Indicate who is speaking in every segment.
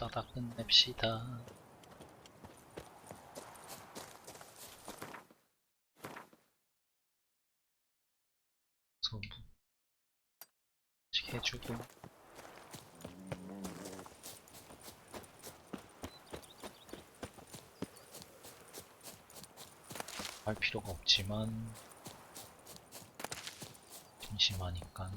Speaker 1: 따다 끝냅시다. 소부 해주고 할 필요가 없지만 심심하니까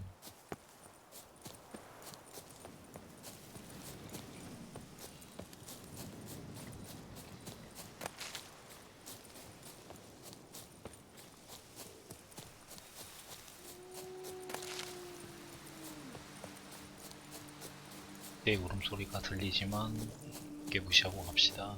Speaker 1: 내 울음소리가 들리지만 쉽게 무시하고 갑시다.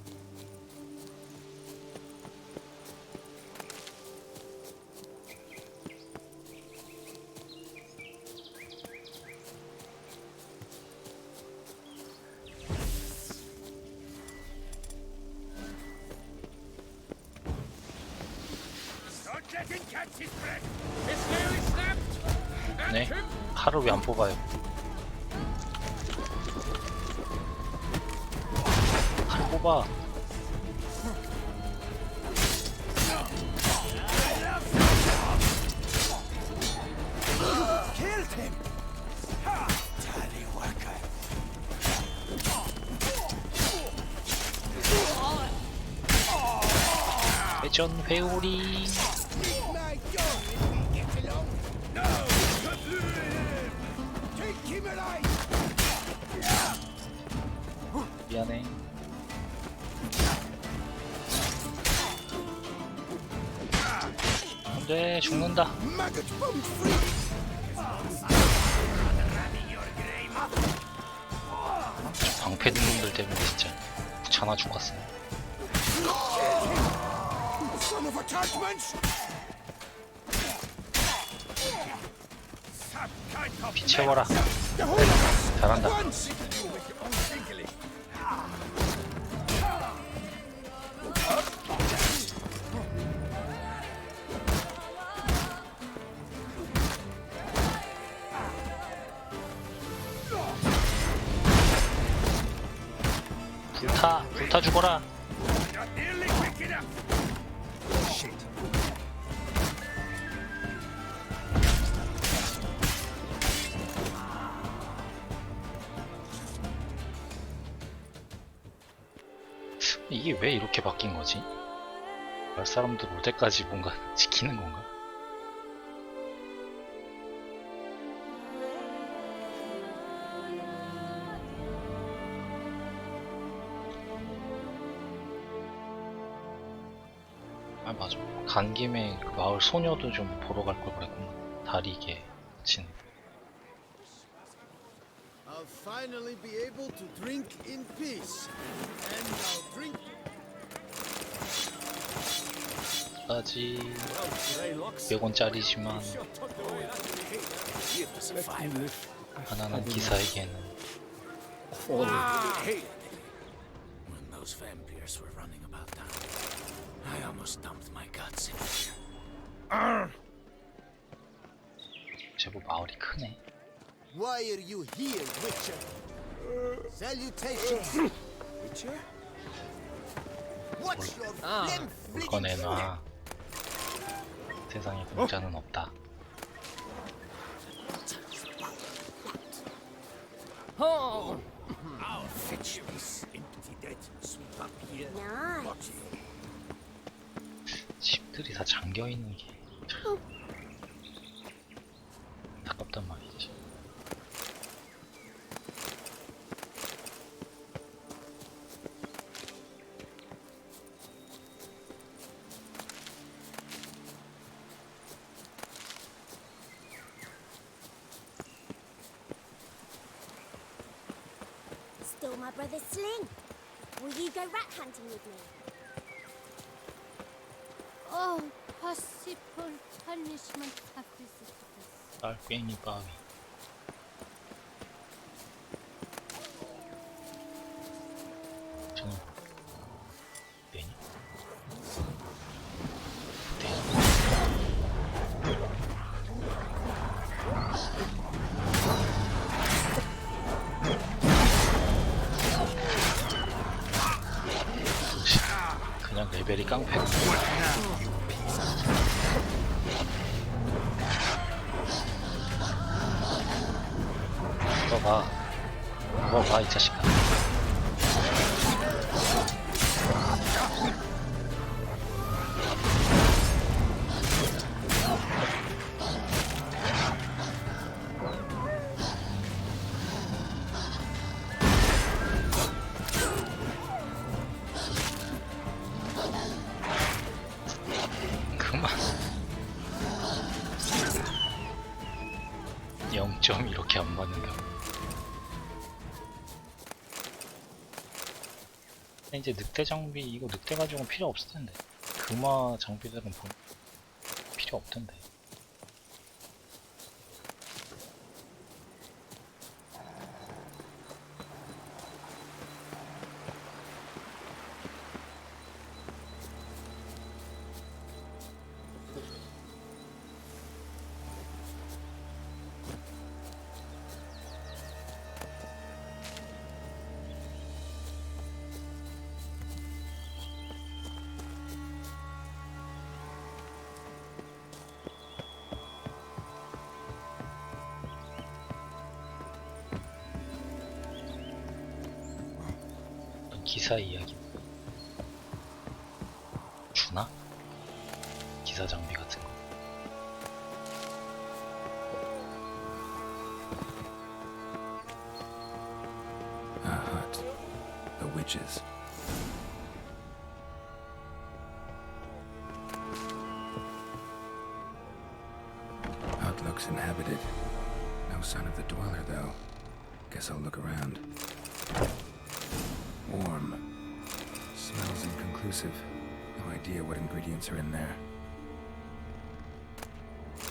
Speaker 1: 네? 칼을 왜 안 뽑아요? 칼 뽑아. 회전 회오리. 미안해. 안돼, 죽는다. 방패 든 놈들 때문에 진짜 귀찮아 죽겠어. 피 채워라. 잘한다. 불타 죽어라. 이게 왜 이렇게 바뀐 거지? 마을 사람들 올 때까지 뭔가 지키는 건가? 아 맞아, 간 김에 그 마을 소녀도 좀 보러 갈 걸 그랬구나. 다리게 친.
Speaker 2: I'll finally be able to drink in peace. And I'll drink.
Speaker 1: 까지 100원짜리지만 가난한 기사에게는
Speaker 3: When those vampires were running about town, I almost dumped my guts in here.
Speaker 1: 제법 마을이 크네.
Speaker 2: Why are you here, Witcher? Salutations. Witcher? What's your
Speaker 1: 물
Speaker 2: flim
Speaker 1: 꺼내놔. 세상에 공짜는 없다.
Speaker 3: Oh! I'll fetch this empty dead and sweep up here.
Speaker 4: Nice.
Speaker 1: 집들이 다 잠겨있는 게 참 안타깝단 말이지.
Speaker 4: Stole my brother's sling. Will you go rat hunting with me?
Speaker 5: Oh, possible punishment of this.
Speaker 1: 빨갱이 바위. 저는 되니? 되니? 레벨이 깡패. 이거 봐, 이 자식아. 그만. 0점 이렇게 안 맞는다고. 이제 늑대 장비, 이거 늑대 가지고는 필요 없을 텐데. 금화 장비들은 필요 없던데. 기사 이야기 주나? 기사 장비 같은 거.
Speaker 3: A hut. The witches. Hut looks inhabited. No sign of the dweller, though. Guess I'll look around. Warm. Smells inconclusive. No idea what ingredients are in there.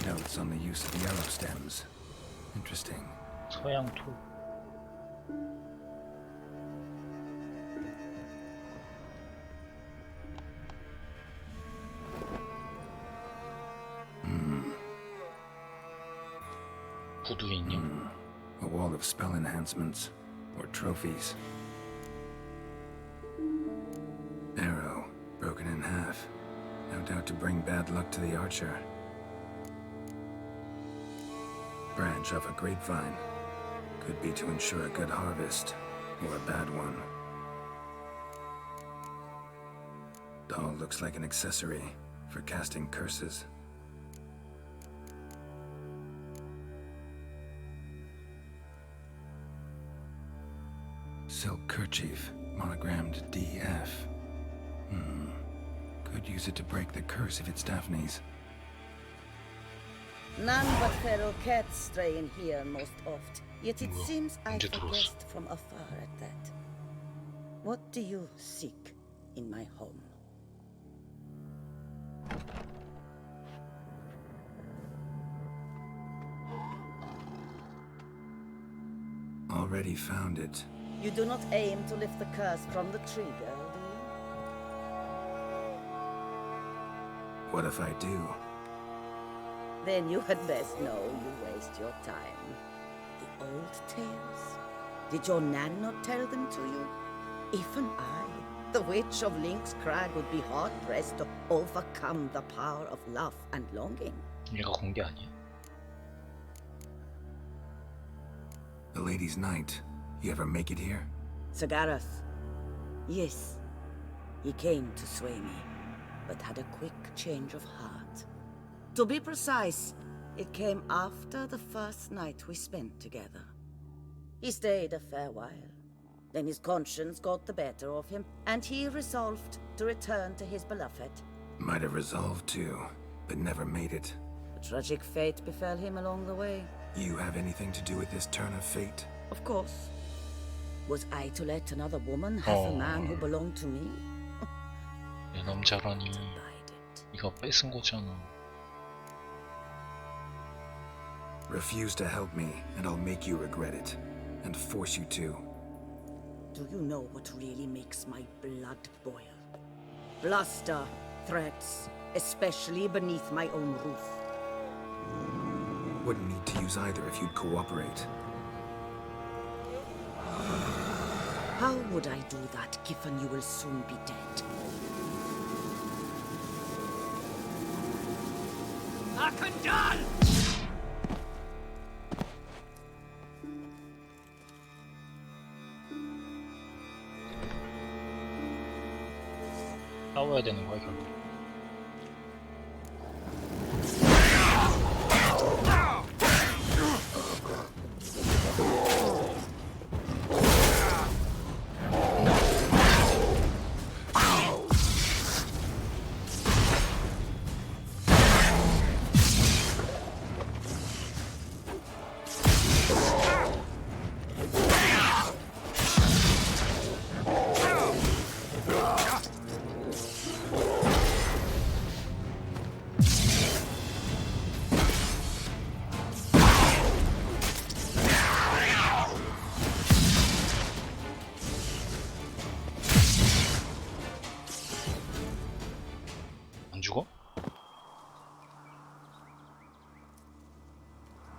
Speaker 3: Notes on the use of yellow stems. Interesting.
Speaker 1: 서양토. 구두 인형.
Speaker 3: A wall of spell enhancements. Or trophies. Arrow, broken in half. No doubt to bring bad luck to the archer. Branch of a grapevine. Could be to ensure a good harvest, or a bad one. Doll looks like an accessory for casting curses. Silk kerchief, monogrammed DF. Could use it to break the curse if it's Daphne's.
Speaker 6: None but feral cats stray in here most oft. Yet it seems I
Speaker 1: 언제 들어왔어?
Speaker 6: guessed from afar at that. What do you seek in my home?
Speaker 3: Already found it.
Speaker 6: You do not aim to lift the curse from the tree, girl, do you?
Speaker 3: What if I do?
Speaker 6: Then you had best know you waste your time. The old tales? Did your Nan not tell them to you? Even I, the witch of Link's Crag, would be hard-pressed to overcome the power of love and longing.
Speaker 1: 얘가 공개 아니야?
Speaker 3: The Lady's Night. You ever make it here?
Speaker 6: Sagarath. Yes. He came to sway me, but had a quick change of heart. To be precise, it came after the first night we spent together. He stayed a fair while. Then his conscience got the better of him, and he resolved to return to his beloved.
Speaker 3: Might have resolved to, but never made it.
Speaker 6: A tragic fate befell him along the way.
Speaker 3: You have anything to do with this turn of fate?
Speaker 6: Of course. Was I to let another woman have a man who belonged to me?
Speaker 1: 내 남자라니.
Speaker 6: Abide it.
Speaker 1: 이거 뺏은 거잖아.
Speaker 3: Refuse to help me, and I'll make you regret it. And force you to.
Speaker 6: Do you know what really makes my blood boil? Bluster, threats, especially beneath my own roof.
Speaker 3: Wouldn't need to use either if you'd cooperate.
Speaker 6: How would I do that, given you will soon be dead?
Speaker 1: 싸워야 되는 거야 결국. 안 죽어?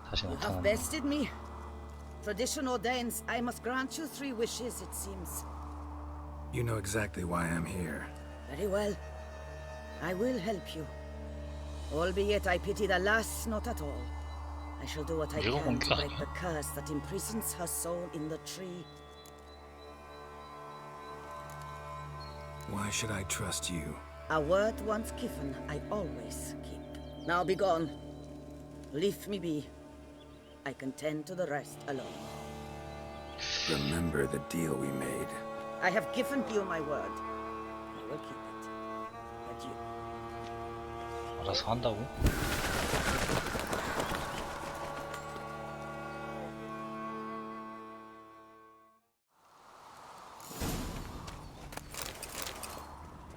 Speaker 1: 다시
Speaker 6: You have
Speaker 1: 나타나네.
Speaker 6: bested me. Tradition ordains I must grant you 3 wishes, it seems.
Speaker 3: You know exactly why I'm here.
Speaker 6: Very well. I will help you. Albeit I pity the lass not at all. I shall do what I
Speaker 1: 네가
Speaker 6: can
Speaker 1: 본 게
Speaker 6: to break
Speaker 1: 아니야.
Speaker 6: the curse that imprisons her soul in the tree.
Speaker 3: Why should I trust you?
Speaker 6: A word once given, I always keep. Now be gone. Leave me be. I can tend to the rest alone.
Speaker 3: Remember the deal we made.
Speaker 6: I have given you my word. I will keep it. But you,
Speaker 1: 알아서 한다고?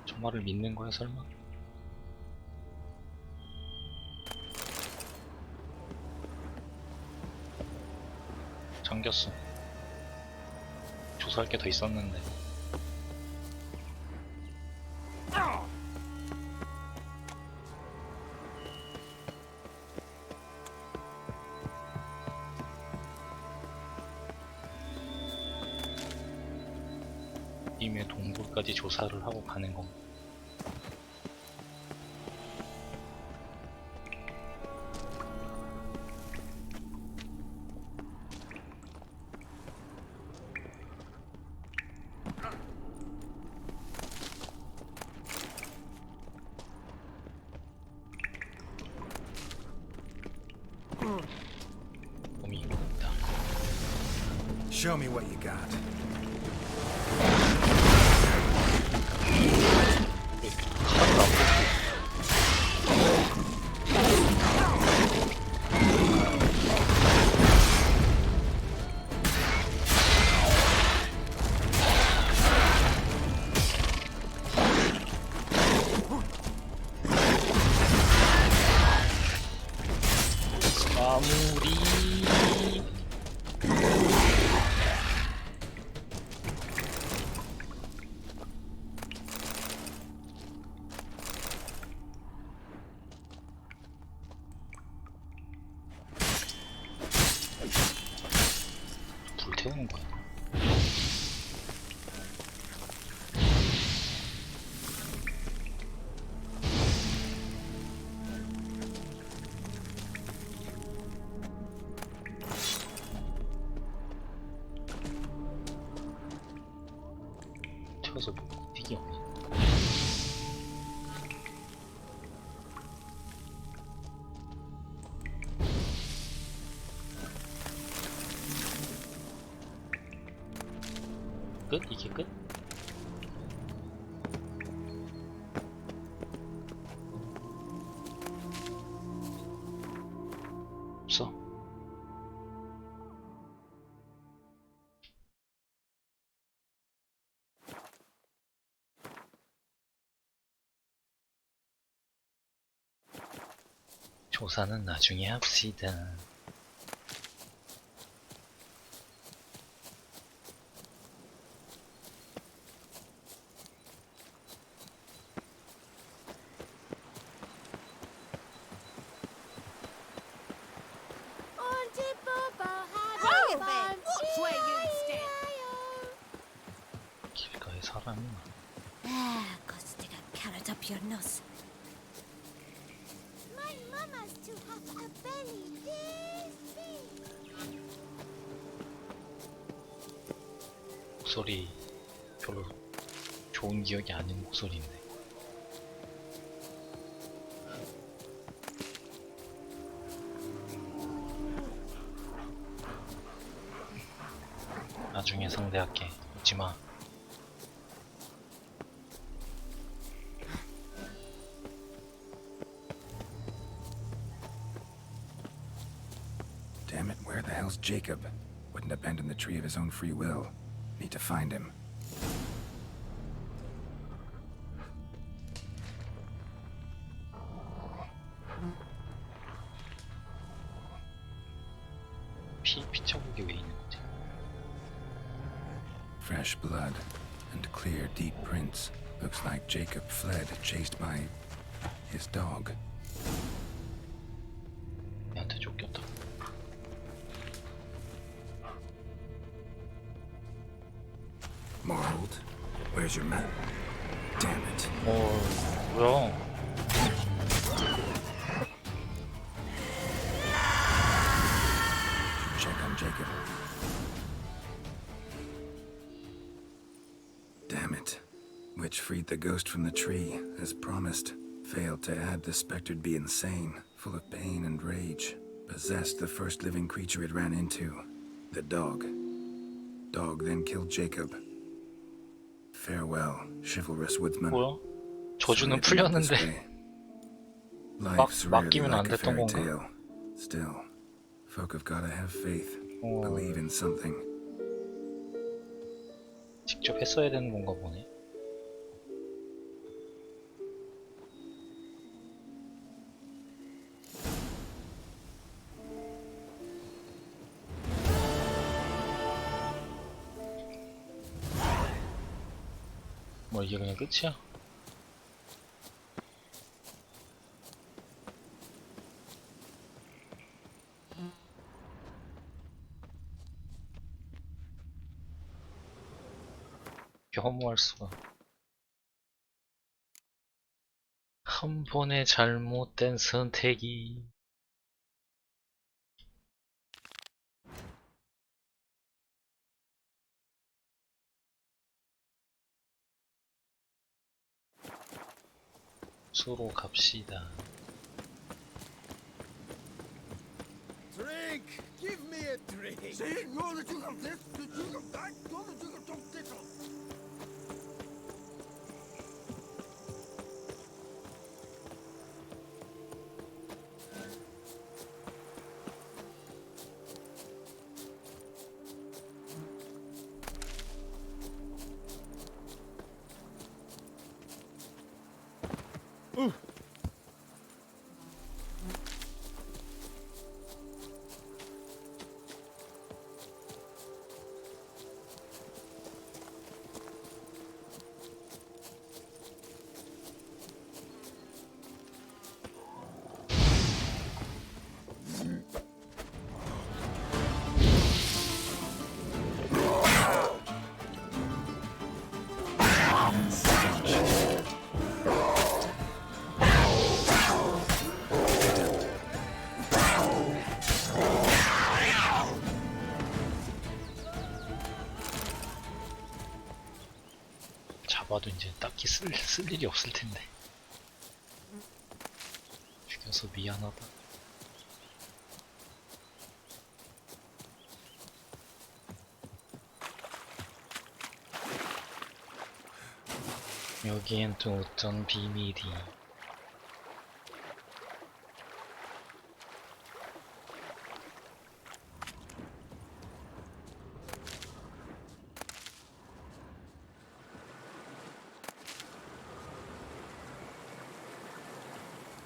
Speaker 1: 저 말을 믿는 거야 설마? 잠겼어. 조사할 게 더 있었는데. 이미 동굴까지 조사를 하고 가는 건가? 몸이 있다.
Speaker 3: Show me what you got.
Speaker 1: 칼을 안 뽑고. 마무리. 불태우는 거야. 태워서 뭐 이게 없네. 끝? 이게 끝? 없어. 조사는 나중에 합시다.
Speaker 5: 언제 뽑아 하루만
Speaker 1: 길가에 사람이 많아.
Speaker 4: Ah, cause they got carrot up your nose.
Speaker 5: My
Speaker 4: want mamas to have a belly this big.
Speaker 1: 목소리 별로 좋은 기억이 아닌 목소리인데. 나중에 상대할게. 웃지마.
Speaker 3: Damn it, where the hell's Jacob? Wouldn't abandon the tree of his own free will. Need to find him.
Speaker 1: 피자국이 왜 있는 거지?
Speaker 3: Fresh blood and clear, deep prints. Looks like Jacob fled, chased by his dog.
Speaker 1: 얘한테 쫓겼다.
Speaker 3: Marled, where's your map? Damn it.
Speaker 1: 뭐야?
Speaker 3: Check on Jacob. Damn it. Witch freed the ghost from the tree, as promised. Failed to add the spectered be insane, full of pain and rage. Possessed the first living creature it ran into. The dog. Dog then killed Jacob. Farewell, chivalrous woodsman.
Speaker 1: 뭐야? 저주는
Speaker 3: Sorry to end this
Speaker 1: 풀렸는데.
Speaker 3: way. Life's rarely
Speaker 1: 맡기면 안
Speaker 3: like a
Speaker 1: 됐던
Speaker 3: fairy
Speaker 1: 건가?
Speaker 3: tale. Still, folk have gotta have faith.
Speaker 1: 어.
Speaker 3: Believe in something.
Speaker 1: 직접 했어야 되는 건가 보네. 뭐 이게 그냥 끝이야? 혐오할 수가. 한 번의 잘못된 선택이 수로 갑시다.
Speaker 2: Drink! Give me a drink! See? You're the drink of this, the drink of that, you're the drink of this.
Speaker 1: 잡아도 이제 딱히 쓸 일이 없을 텐데. 죽여서 미안하다. 여기엔 또 어떤 비밀이.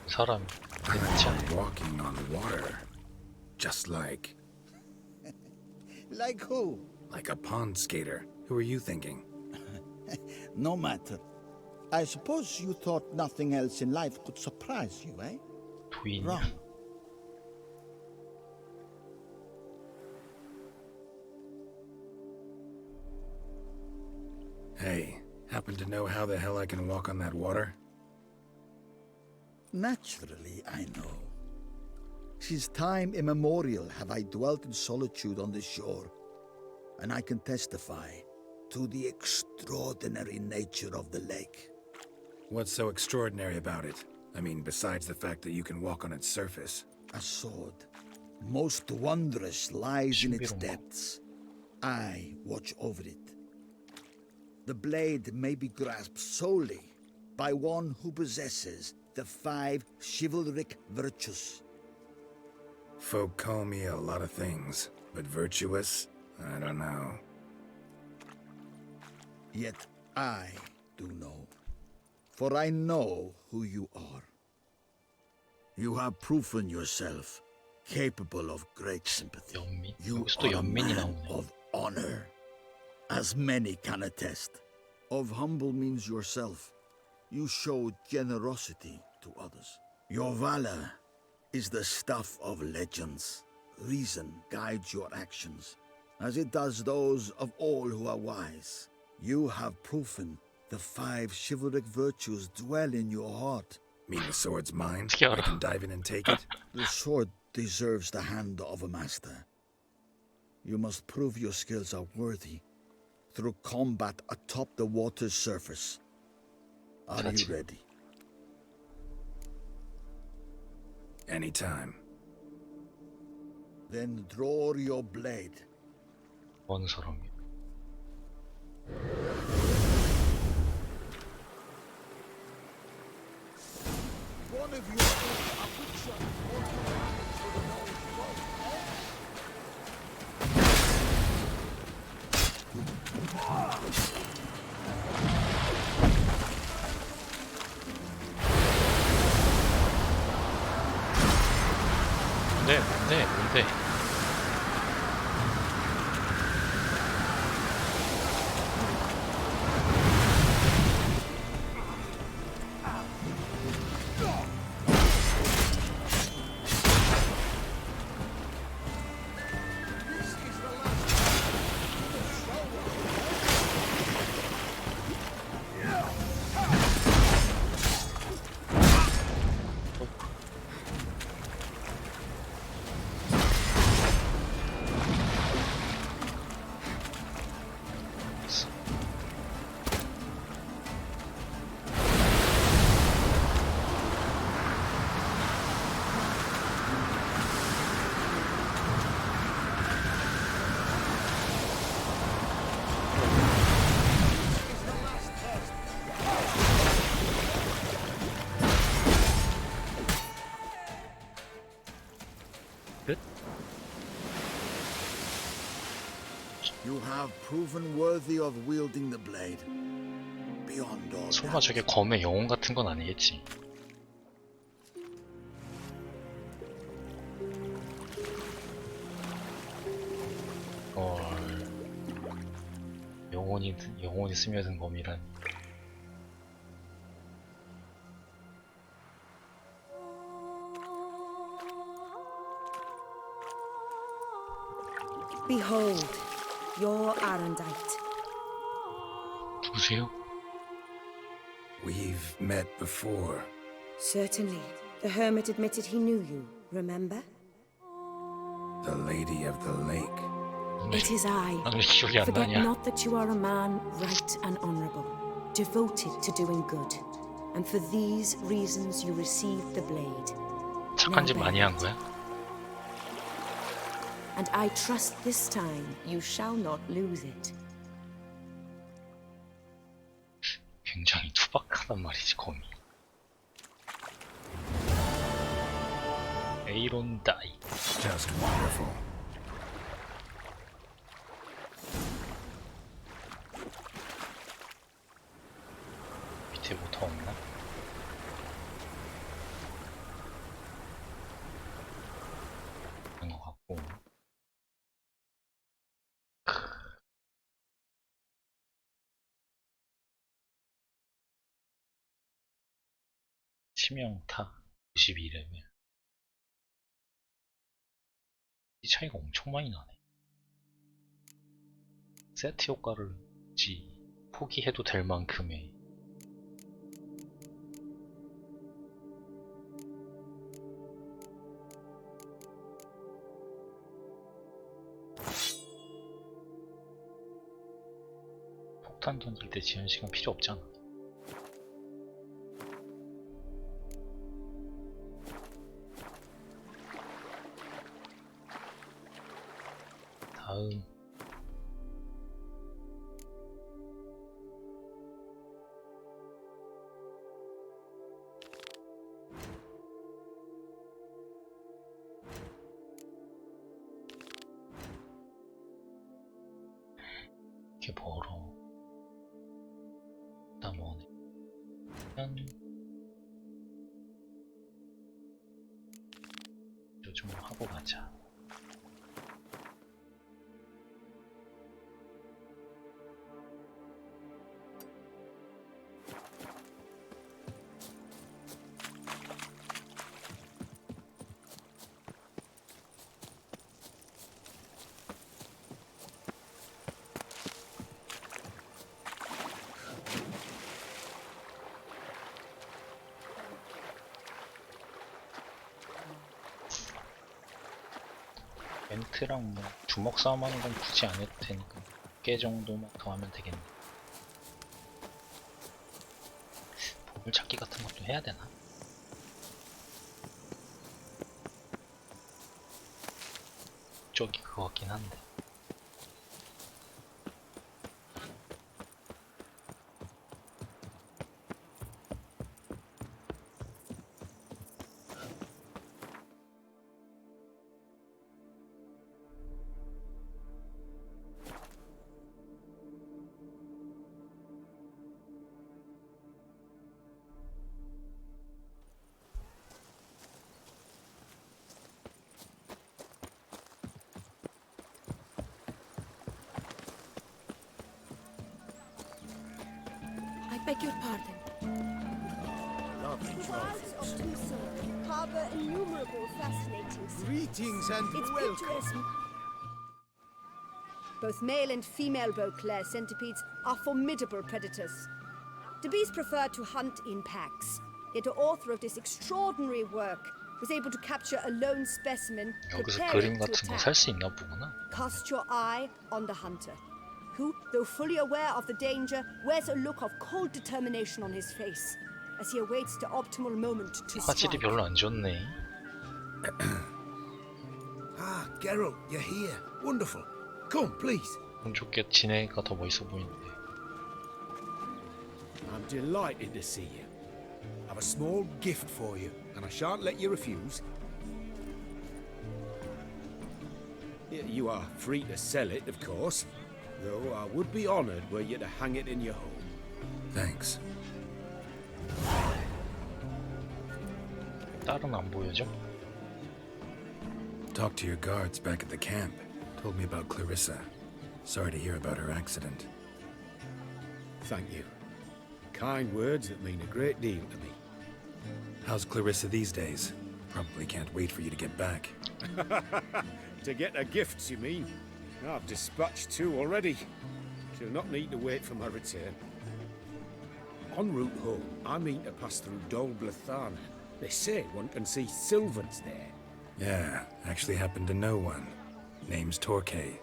Speaker 1: 사람 그렇지 않아?
Speaker 3: Walking on water. Just like
Speaker 2: Like who?
Speaker 3: a pond skater. Who are you thinking?
Speaker 2: No matter. I suppose you thought nothing else in life could surprise you, eh?
Speaker 1: 도인이야.
Speaker 2: Wrong.
Speaker 3: Hey, happen to know how the hell I can walk on that water?
Speaker 2: Naturally, I know. Since time immemorial have I dwelt in solitude on this shore, and I can testify to the extraordinary nature of the lake.
Speaker 3: What's so extraordinary about it? I mean, besides the fact that you can walk on its surface.
Speaker 2: A sword, most wondrous, lies in its
Speaker 1: 신비로운 거.
Speaker 2: depths. I watch over it. The blade may be grasped solely by one who possesses the 5 chivalric virtues.
Speaker 3: Folk call me a lot of things, but virtuous? I don't know.
Speaker 2: Yet I do know, for I know who you are. You have proven yourself capable of great sympathy.
Speaker 1: 연민?
Speaker 2: You
Speaker 1: 여기서 또
Speaker 2: are a
Speaker 1: 연민이
Speaker 2: man
Speaker 1: 나오네.
Speaker 2: of honor, as many can attest. Of humble means yourself. You show generosity to others. Your valor is the stuff of legends. Reason guides your actions, as it does those of all who are wise. You have proven the 5 chivalric virtues dwell in your heart.
Speaker 3: Mean the sword's mine?
Speaker 1: 어떻게
Speaker 3: I
Speaker 1: 알아?
Speaker 3: can dive in and take it?
Speaker 2: The sword deserves the hand of a master. You must prove your skills are worthy through combat atop the water's surface. Are you
Speaker 1: Gotcha.
Speaker 2: ready?
Speaker 3: Anytime.
Speaker 2: Then draw your blade.
Speaker 1: 어느 사람이야?
Speaker 2: One of you is a butcher.
Speaker 1: 뭔데? 끝?
Speaker 2: You have proven worthy of wielding the blade. Beyond all
Speaker 1: 설마
Speaker 2: doubt.
Speaker 1: 저게 검의 영혼 같은 건 아니겠지? 헐... 영혼이 스며든 검이란.
Speaker 6: Behold, your Arendite.
Speaker 1: 누구세요?
Speaker 3: We've met before.
Speaker 6: Certainly. The hermit admitted he knew you, remember?
Speaker 3: The Lady of the Lake.
Speaker 6: It is I.
Speaker 1: 난 왜 기억이 안
Speaker 6: Forget
Speaker 1: 나냐?
Speaker 6: not that you are a man right and honourable, devoted to doing good. And for these reasons you received the blade.
Speaker 1: 착한 짓 많이 한 거야?
Speaker 6: And I trust this time you shall not lose it.
Speaker 1: 굉장히 투박하단 말이지, 검이. 에이론 다이.
Speaker 3: Just wonderful.
Speaker 1: 밑에 뭐 더 없나? 있는 것 같고. 치명타 92레벨. 이 차이가 엄청 많이 나네. 세트 효과를 굳이 포기해도 될 만큼의 폭탄 던질 때 지연 시간 필요 없잖아. 다음 이렇게 멀어. 나 뭐네. 좀 하고 가자. 멘트랑 뭐 주먹 싸움 하는 건 굳이 안 해도 되니까 개 정도만 더 하면 되겠네. 보물찾기 같은 것도 해야 되나? 저기 그거 같긴 한데.
Speaker 5: I beg your pardon.
Speaker 4: The wilds of Tucson harbor innumerable fascinating sights.
Speaker 7: Greetings and
Speaker 4: Its
Speaker 7: welcome.
Speaker 4: picturesque
Speaker 8: Both male and female Beauclair centipedes are formidable predators. The bees prefer to hunt in packs, yet the author of this extraordinary work was able to capture a lone specimen
Speaker 1: 여기서
Speaker 8: preparing
Speaker 1: 그림
Speaker 8: to
Speaker 1: 같은 거
Speaker 8: attack.
Speaker 1: 살 수 있나 보구나.
Speaker 8: Cast your eye on the hunter, who, though fully aware of the danger, wears a look of cold determination on his face as he awaits the optimal moment to
Speaker 1: 화질이
Speaker 8: strike.
Speaker 1: 별로 안 좋네.
Speaker 7: Ah, Geralt, you're here. Wonderful. Come, please.
Speaker 1: 운 좋게 지네가 더 멋있어 보이는데.
Speaker 7: I'm delighted to see you. I've a small gift for you, and I shan't let you refuse. You are free to sell it, of course, though I would be honoured were you to hang it in your home.
Speaker 3: Thanks.
Speaker 1: 딸은 안 보여져?
Speaker 3: Talked to your guards back at the camp. Told me about Clarissa. Sorry to hear about her accident.
Speaker 7: Thank you. Kind words that mean a great deal to me.
Speaker 3: How's Clarissa these days? Probably can't wait for you to get back.
Speaker 7: To get her gifts, you mean? I've dispatched 2 already. She'll not need to wait for my return. En route home, I mean to pass through Dol Blathan. They say one can see Sylvans there.
Speaker 3: Yeah, actually happen to know one. Name's Torquay.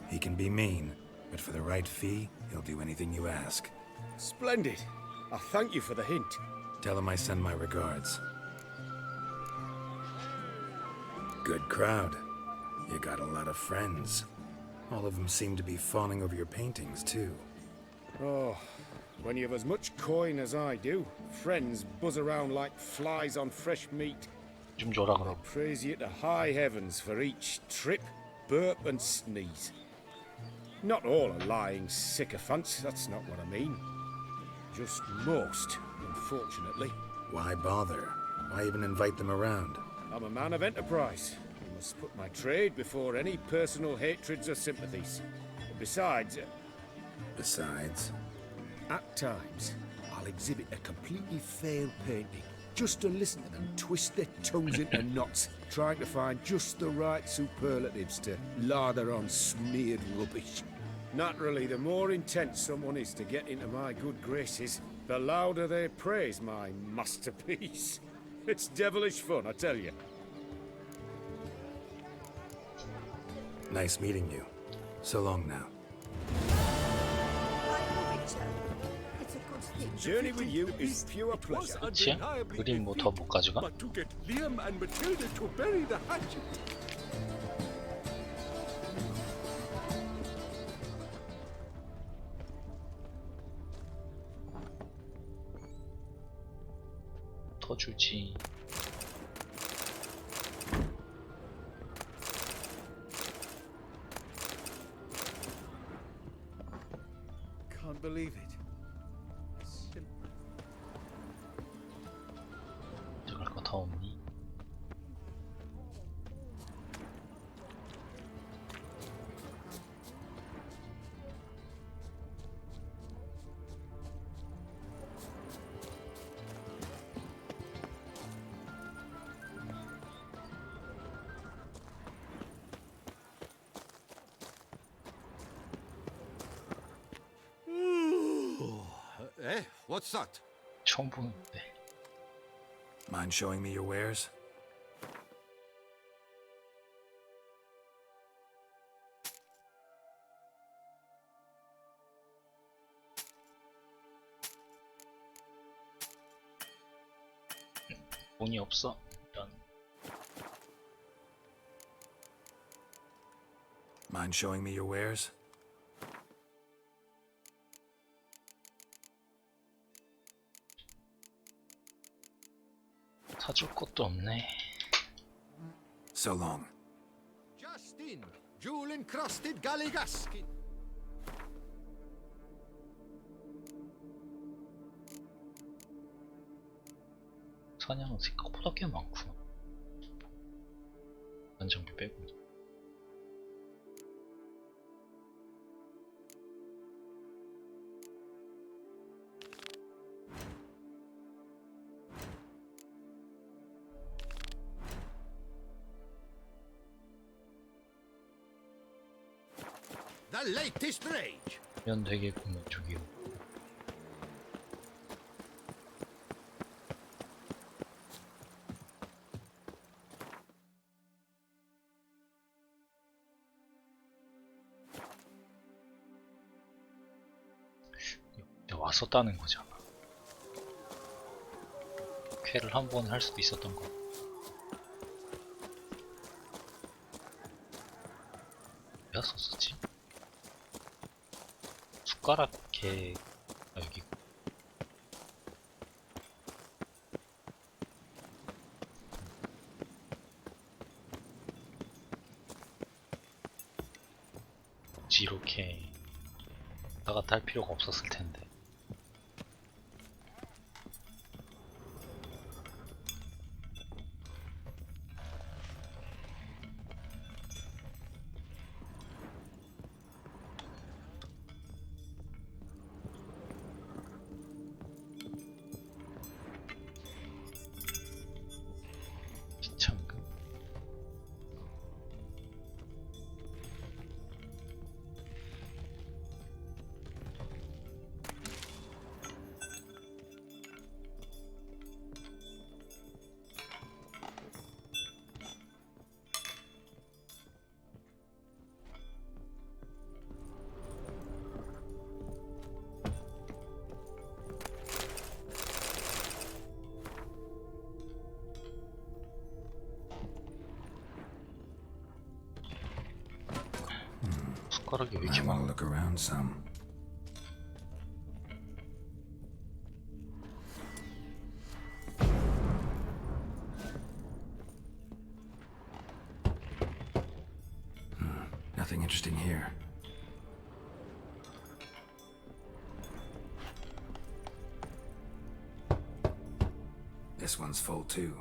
Speaker 3: He can be mean, but for the right fee, he'll do anything you ask.
Speaker 7: Splendid. I thank you for the hint.
Speaker 3: Tell him I send my regards. Good crowd. You got a lot of friends. All of them seem to be fawning over your paintings, too.
Speaker 7: Oh, when you've as much coin as I do, friends buzz around like flies on fresh meat.
Speaker 1: 좀 줘라 그럼.
Speaker 7: Praise you to high heavens for each trip, burp and sneeze. Not all are lying sycophants, that's not what I mean. Just most, unfortunately.
Speaker 3: Why bother? Why even invite them around?
Speaker 7: I'm a man of enterprise. I must put my trade before any personal hatreds or sympathies. Besides,
Speaker 3: Besides,
Speaker 7: at times, I'll exhibit a completely failed painting just to listen to them twist their tongues into knots, trying to find just the right superlatives to lather on smeared rubbish. Naturally, the more intent someone is to get into my good graces, the louder they praise my masterpiece. It's devilish fun, I tell you.
Speaker 3: nice meeting you. So long now.
Speaker 8: Like the
Speaker 7: Journey with you is pure pleasure.
Speaker 1: 그치? 우린 뭐 더 못 가져가?
Speaker 9: But to get Liam and Matilda to bury the hatchet.
Speaker 1: 더 주지.
Speaker 7: Can't believe it.
Speaker 1: 들어갈 거 더 없니?
Speaker 9: Eh? What's that?
Speaker 1: 처음 보는데.
Speaker 3: Mind showing me your wares?
Speaker 1: 돈이 없어. 일단
Speaker 3: Mind showing me your wares?
Speaker 1: 사줄 것도 없네.
Speaker 3: So long.
Speaker 9: Justin, jewel encrusted galligaskin.
Speaker 1: 사냥은 생각보다 꽤 많구나. 안정비 빼고.
Speaker 9: The latest rage.
Speaker 1: 면 되겠구만 저기요. 이제 왔었다는 거잖아. 쾌를 한 번 할 수도 있었던 거. 왜 썼었지? 숟가락 개 여기. 굳이 이렇게 나가 탈 필요가 없었을 텐데. 비참금. 숟가락이 왜 이렇게
Speaker 3: I
Speaker 1: 많아?
Speaker 3: want to look around some. Nothing interesting here. This one's full too.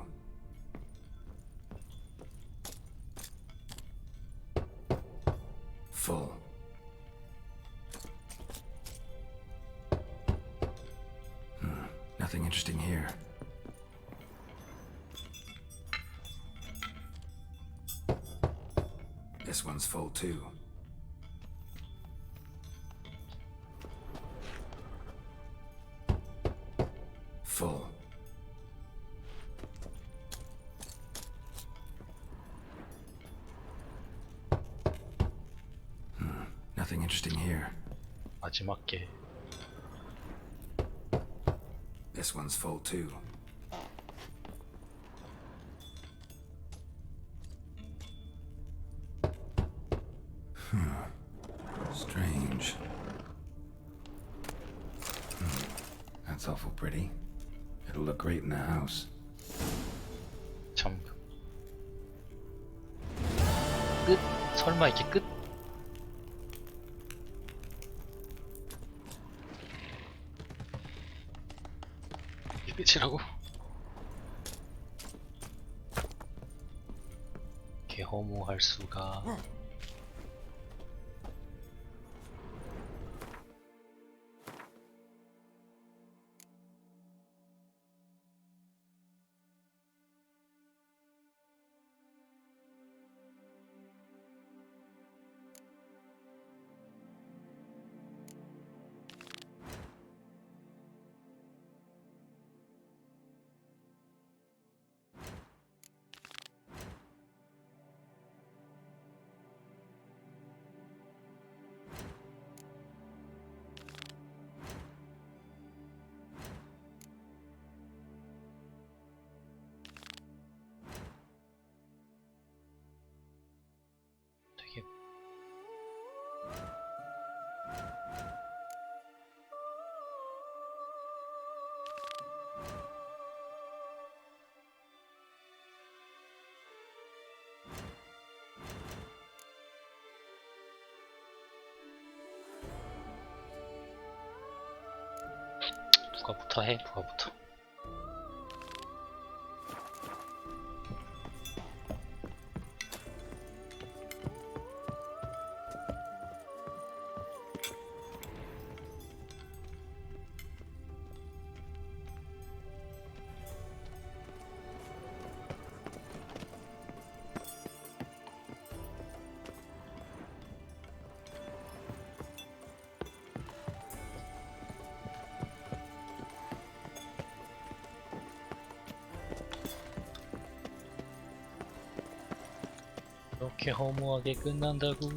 Speaker 3: Full. Nothing interesting here. This one's full too. Full. Nothing interesting here.
Speaker 1: 마지막 게
Speaker 3: This one's full too. Strange. That's awful pretty. It'll look great in the house.
Speaker 1: 잠금. 끝? 설마 이게 끝? 이게 끝이라고? 이렇게 허무할 수가. 되게 누가부터 해? 누가부터? 이렇게 허무하게 끝난다고.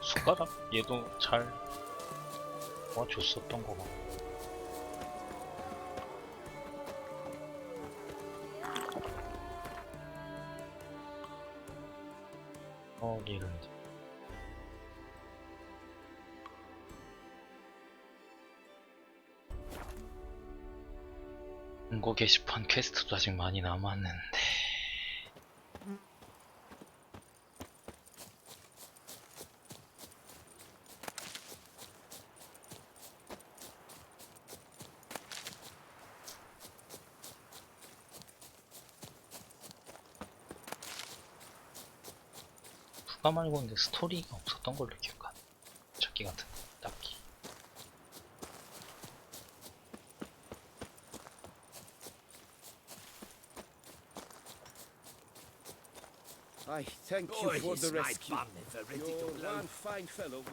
Speaker 1: 숟가락? 얘도 잘 도와줬었던 거 같고. 여기를 이제 공고 게시판 퀘스트도 아직 많이 남았는데. 부가 말고 근데 스토리가 없었던 걸로 기억하네. 찾기 같은 딱히.
Speaker 7: I thank you for the rescue. You're one fine fellow.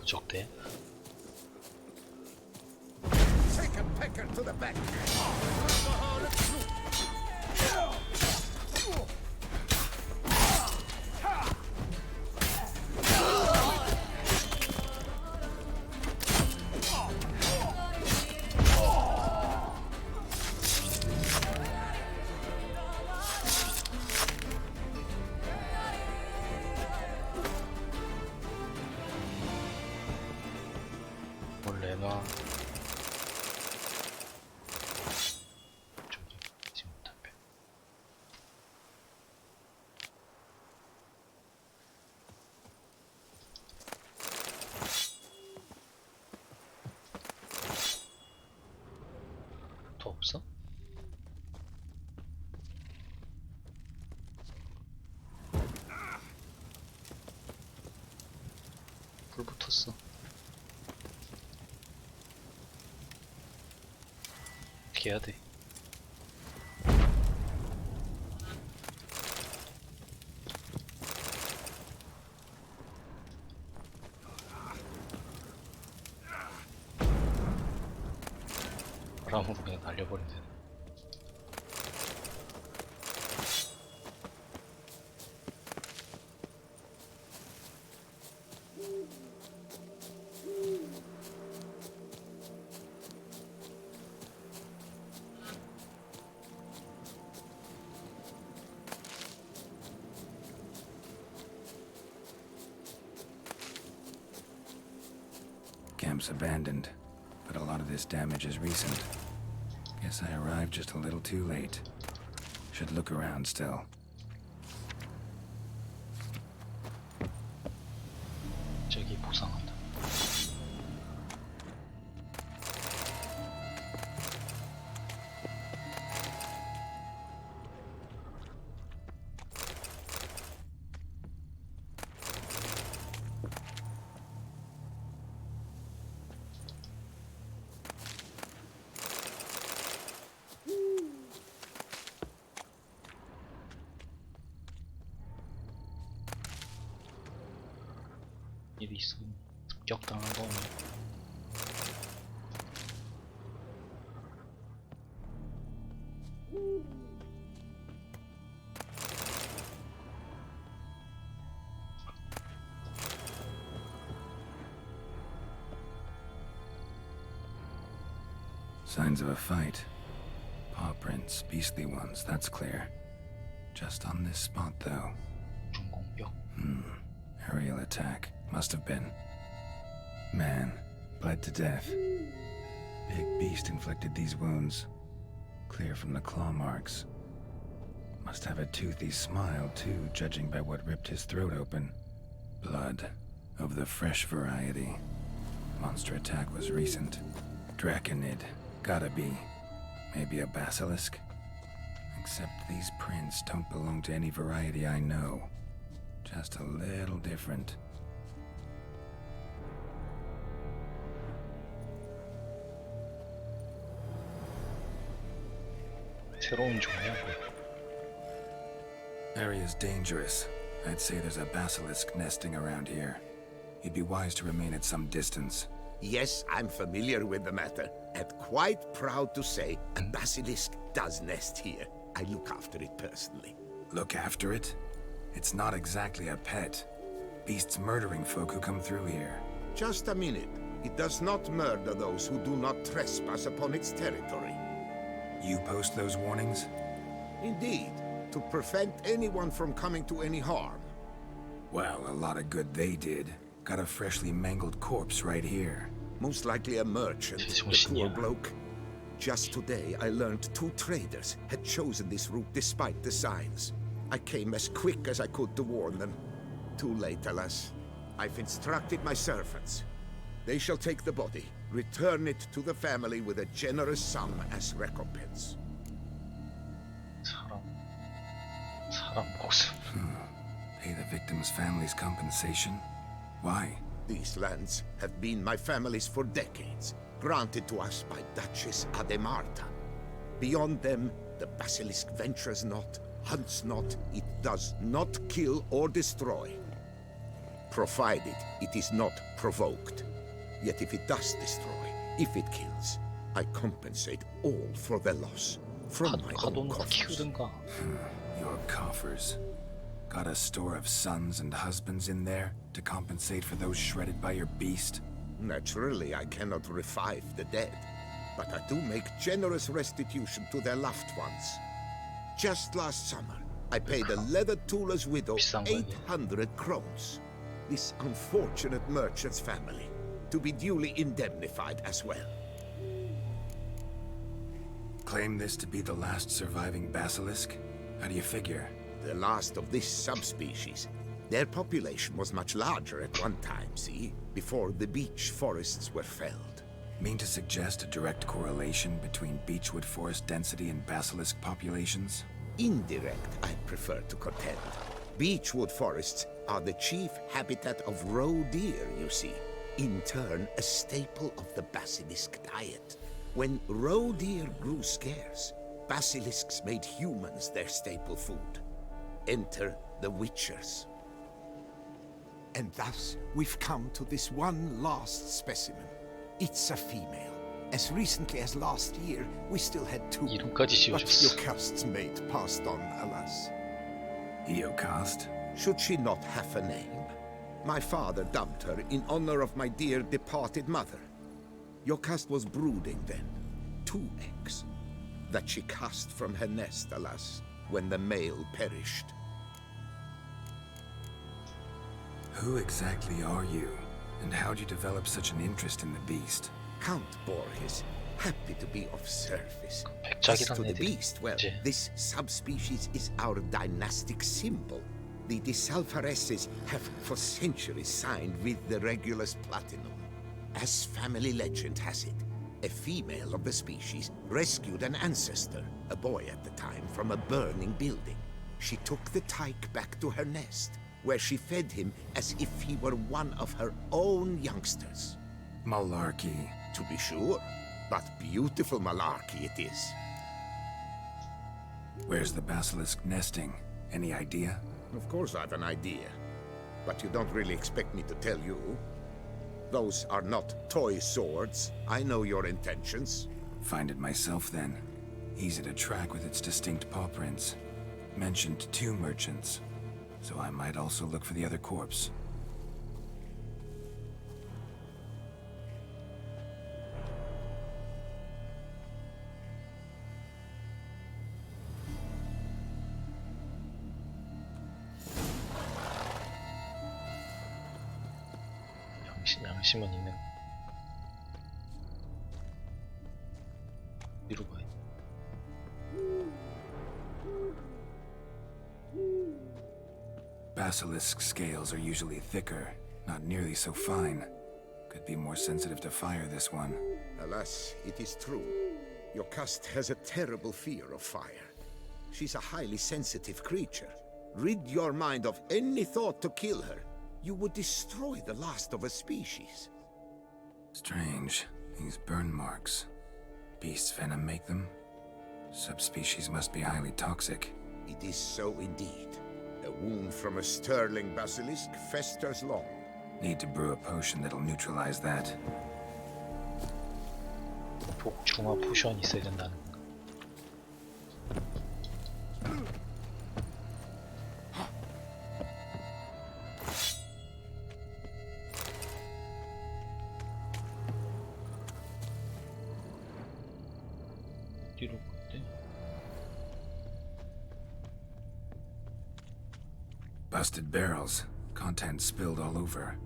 Speaker 1: 부적대.
Speaker 9: Take a pecker to the back.
Speaker 1: 내놔. 저기 지금 답변. 더 없어? 불 붙었어. 어떻게 해야 돼? 바람으로 그냥 날려버리면 되네.
Speaker 3: Camp's abandoned, but a lot of this damage is recent. Guess I arrived just a little too late. Should look around still.
Speaker 1: 저기 보상한다. 일이 있으면 습격당한 거 없네.
Speaker 3: Signs of a fight. Paw prints, beastly ones, that's clear. Just on this spot, though.
Speaker 1: 중공격.
Speaker 3: Aerial attack. Must have been. Man, bled to death. Big beast inflicted these wounds. Clear from the claw marks. Must have a toothy smile, too, judging by what ripped his throat open. Blood. Of the fresh variety. Monster attack was recent. Draconid. Gotta be. Maybe a basilisk? Except these prints don't belong to any variety I know. Just a little different.
Speaker 1: 새로운 종이야.
Speaker 3: Area's dangerous. I'd say there's a basilisk nesting around here. You'd be wise to remain at some distance.
Speaker 9: Yes, I'm familiar with the matter, and quite proud to say a basilisk does nest here. I look after it personally.
Speaker 3: Look after it? It's not exactly a pet. Beasts murdering folk who come through here.
Speaker 9: Just a minute. It does not murder those who do not trespass upon its territory.
Speaker 3: You post those warnings?
Speaker 9: Indeed, to prevent anyone from coming to any harm.
Speaker 3: Well, a lot of good they did. Got a freshly mangled corpse right here.
Speaker 9: Most likely a merchant, the poor bloke. Just today, I learned 2 traders had chosen this route despite the signs. I came as quick as I could to warn them. Too late, alas. I've instructed my servants. They shall take the body, return it to the family with a generous sum as recompense.
Speaker 1: 사람 목숨.
Speaker 3: Pay the victim's family's compensation? Why?
Speaker 9: These lands have been my family's for decades, granted to us by Duchess Ademarta. Beyond them, the basilisk ventures not, hunts not, it does not kill or destroy. Provided it is not provoked. Yet if it does destroy, if it kills, I compensate all for the loss from my own
Speaker 1: 가둬놓고
Speaker 9: coffers.
Speaker 1: 키우든가.
Speaker 3: Your coffers. Got a store of sons and husbands in there to compensate for those shredded by your beast?
Speaker 9: Naturally, I cannot revive the dead, but I do make generous restitution to their loved ones. Just last summer, I paid a leather tooler's widow
Speaker 1: 비싼 거야, 이게.
Speaker 9: 800 crowns. This unfortunate merchant's family. to be duly indemnified as well.
Speaker 3: Claim this to be the last surviving basilisk? How do you figure?
Speaker 9: The last of this subspecies. Their population was much larger at one time, see? Before the beech forests were felled.
Speaker 3: Mean to suggest a direct correlation between beechwood forest density and basilisk populations?
Speaker 9: Indirect, I prefer to contend. Beechwood forests are the chief habitat of roe deer, you see. In turn, a staple of the basilisk diet. When roe deer grew scarce, basilisks made humans their staple food. Enter the witchers. And thus, we've come to this one last specimen. It's a female. As recently as last year, we still had 2.
Speaker 1: 이름까지
Speaker 9: But
Speaker 1: 지어줬어.
Speaker 9: Yocast's mate passed on, alas.
Speaker 3: Eocast?
Speaker 9: Should she not have a name? My father dubbed her in honor of my dear departed mother. Yocast was brooding then. 2 eggs. That she cast from her nest, alas, when the male perished.
Speaker 3: Who exactly are you? And how'd you develop such an interest in the beast?
Speaker 9: Count Borges, happy to be of service. As to
Speaker 1: 백작이란
Speaker 9: the
Speaker 1: 애들이
Speaker 9: beast, well,
Speaker 1: 이제
Speaker 9: this subspecies is our dynastic symbol. The Disalfareses have for centuries signed with the Regulus Platinum. As family legend has it, a female of the species rescued an ancestor, a boy at the time, from a burning building. She took the tyke back to her nest, where she fed him as if he were one of her own youngsters.
Speaker 3: Malarkey.
Speaker 9: To be sure, but beautiful malarkey it is.
Speaker 3: Where's the basilisk nesting? Any idea?
Speaker 9: Of course I've an idea, but you don't really expect me to tell you. Those are not toy swords. I know your intentions.
Speaker 3: Find it myself then. Easy to track with its distinct paw prints. Mentioned 2 merchants, so I might also look for the other corpse.
Speaker 1: 양심은 있는. 뒤로 가야.
Speaker 3: Basilisk scales are usually thicker, not nearly so fine. Could be more sensitive to fire, this one.
Speaker 9: Alas, it is true. Yocast has a terrible fear of fire. She's a highly sensitive creature. Rid your mind of any thought to kill her. You would destroy the last of a species.
Speaker 3: Strange. These burn marks. Beast's venom make them? Subspecies must be highly toxic.
Speaker 9: It is so indeed. A wound from a sterling basilisk festers long.
Speaker 3: Need to brew a potion that'll neutralize that.
Speaker 1: 복중화 포션 있어야 된다는 건가? 뒤로 갔대.
Speaker 3: Busted barrels. Contents spilled all over.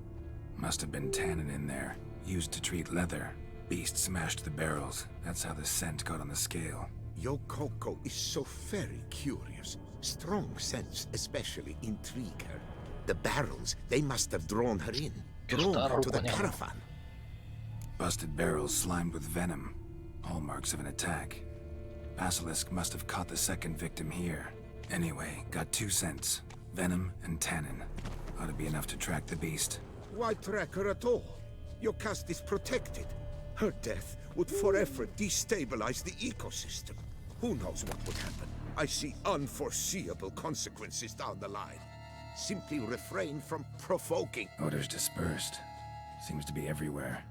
Speaker 3: Must have been tannin in there. Used to treat leather. Beast smashed the barrels. That's how the scent got on the scale.
Speaker 9: Yokoko is so very curious. Strong scents especially intrigue her. The barrels, they must have drawn her in. Drawn her to the caravan.
Speaker 3: Busted barrels slimed with venom. Hallmarks of an attack. Basilisk must have caught the second victim here. Anyway, got 2 scents. Venom and tannin. Ought to be enough to track the beast.
Speaker 9: Why track her at all? Yocast is protected. Her death would forever destabilize the ecosystem. Who knows what would happen? I see unforeseeable consequences down the line. Simply refrain from provoking.
Speaker 3: Odors dispersed. Seems to be everywhere.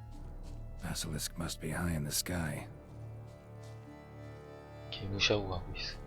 Speaker 3: Basilisk must be high in the sky.
Speaker 1: 걔 무시하고 가고 있어.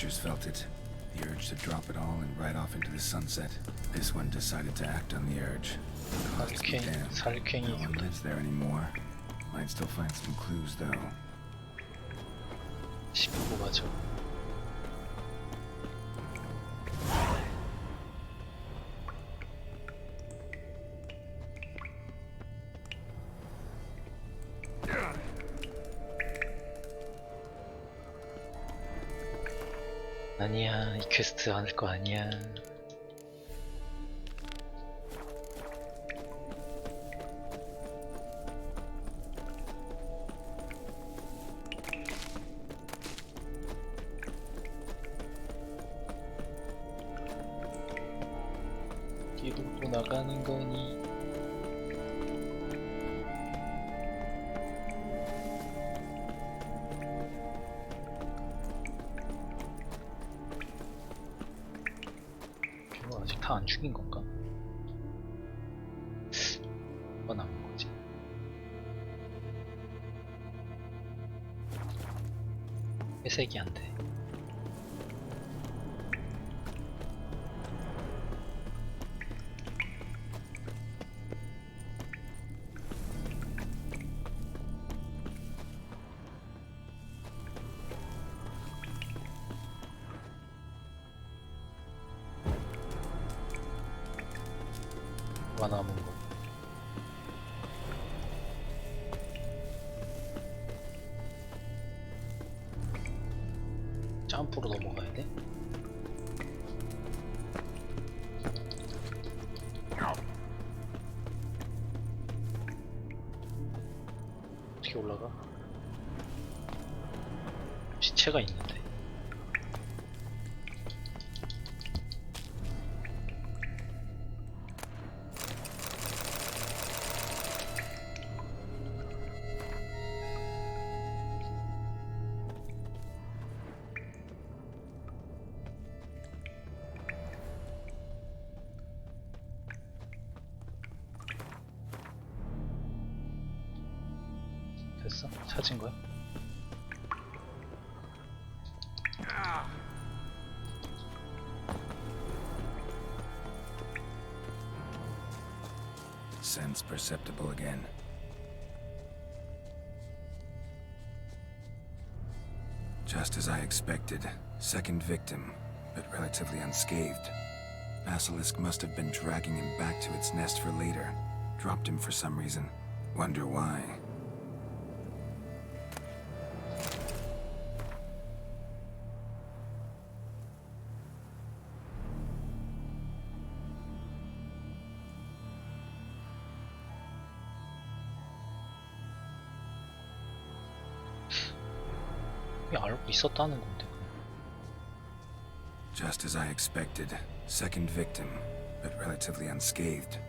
Speaker 3: creatures felt it. The urge to drop it all and ride off into the sunset. This one decided to act on the urge. Cost to be damned.
Speaker 1: 살쾡이
Speaker 3: No one
Speaker 1: 교대.
Speaker 3: lives there anymore. Might still find some clues though.
Speaker 1: 19가죠. 아니야, 이 퀘스트 안 할 거 아니야. 뒤로 또 나가는 거니? 이거 아직 다 안 죽인 건가? 뭐가 남은 거지? 회색이 안 돼. 뭐가 남은 거? 점프로 넘어가야 돼? 어떻게 올라가? 시체가 있는데. 됐어? 찾은 거야?
Speaker 3: Sense perceptible again. Just as I expected. Second victim, but relatively unscathed. Basilisk must have been dragging him back to its nest for later. Dropped him for some reason. Wonder why.
Speaker 1: 왜 알고 있었다는 건데?
Speaker 3: Just as I expected. Second victim, but relatively unscathed.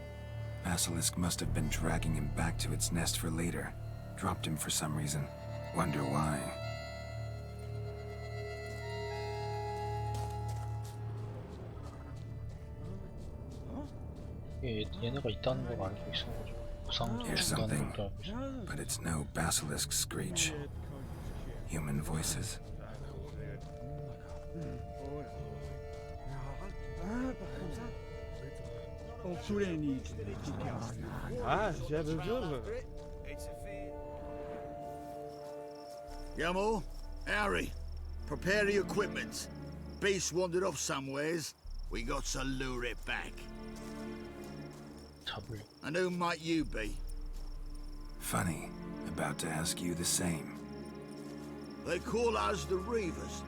Speaker 3: Basilisk must have been dragging him back to its nest for later. Dropped him for some reason. Wonder why.
Speaker 1: 얘네가 있다는 걸 알고 있어가지고 부상도
Speaker 3: Here's
Speaker 1: 준다는
Speaker 3: something,
Speaker 1: 것도 알고 있어.
Speaker 3: but it's no basilisk screech. Human voices.
Speaker 2: Yamo, Harry, prepare the equipment. Beast wandered off somewheres. We got to lure it back.
Speaker 1: 잡을.
Speaker 2: And who might you be?
Speaker 3: Funny. About to ask you the same.
Speaker 2: They call us the Reavers.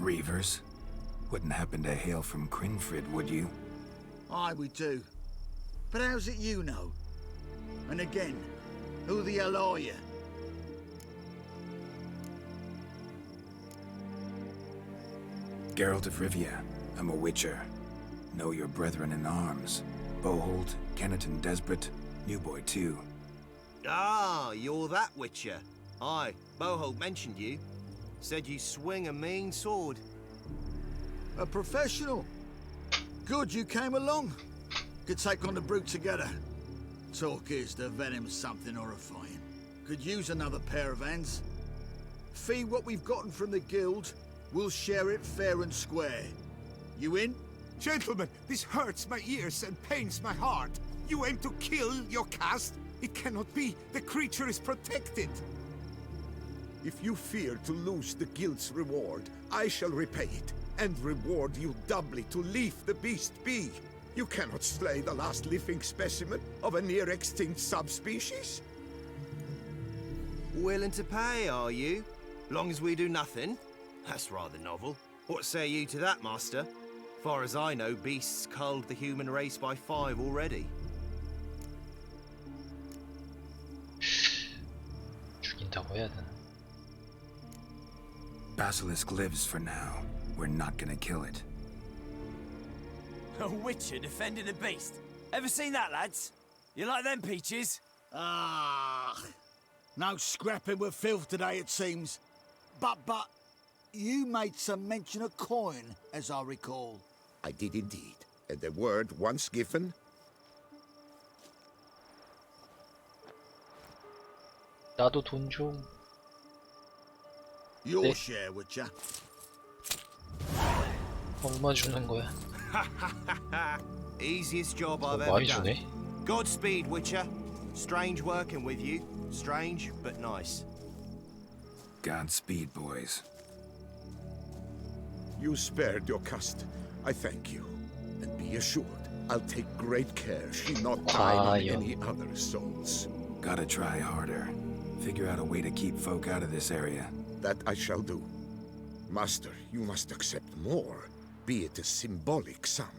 Speaker 3: Reavers? Wouldn't happen to hail from Crinfrid, would you?
Speaker 2: Aye, we do. But how's it you know? And again, who the hell are you?
Speaker 3: Geralt of Rivia. I'm a witcher. Know your brethren in arms. Bohold, Kenneton Desperate, New Boy too.
Speaker 10: Ah, you're that witcher. Aye, Boho mentioned you. Said you swing a mean sword.
Speaker 2: A professional. Good you came along. Could take on the brute together. Talk is the venom's something horrifying. Could use another pair of hands. Fee what we've gotten from the guild. We'll share it fair and square. You in?
Speaker 9: Gentlemen, this hurts my ears and pains my heart. You aim to kill your caste? It cannot be. The creature is protected. If you fear to lose the guild's reward, I shall repay it, and reward you doubly to leave the beast be. You cannot slay the last living specimen of a near-extinct subspecies.
Speaker 10: Willing to pay, are you? Long as we do nothing? That's rather novel. What say you to that, master? Far as I know, beasts culled the human race by 5 already.
Speaker 1: 죽인다고 해야 되나?
Speaker 3: Basilisk lives for now. We're not gonna kill it.
Speaker 11: A witcher defending a beast. Ever seen that, lads? You like them peaches?
Speaker 2: Ah, no scrapping with filth today, it seems. But, you made some mention of coin, as I recall.
Speaker 9: I did indeed, and the word once given,
Speaker 1: 나도 돈 좀.
Speaker 2: Your
Speaker 1: 네.
Speaker 2: share, Witcher.
Speaker 1: 얼마 주는 거야?
Speaker 10: Easiest job I've ever
Speaker 1: 많이
Speaker 10: done.
Speaker 1: 주네.
Speaker 10: Godspeed, Witcher. Strange working with you. Strange, but nice.
Speaker 3: Godspeed, boys.
Speaker 9: you spared your caste. I thank you, and be assured I'll take great care she not die on any other souls.
Speaker 3: Gotta try harder. Figure out a way to keep folk out of this area.
Speaker 9: That I shall do. Master, you must accept more, be it a symbolic sum.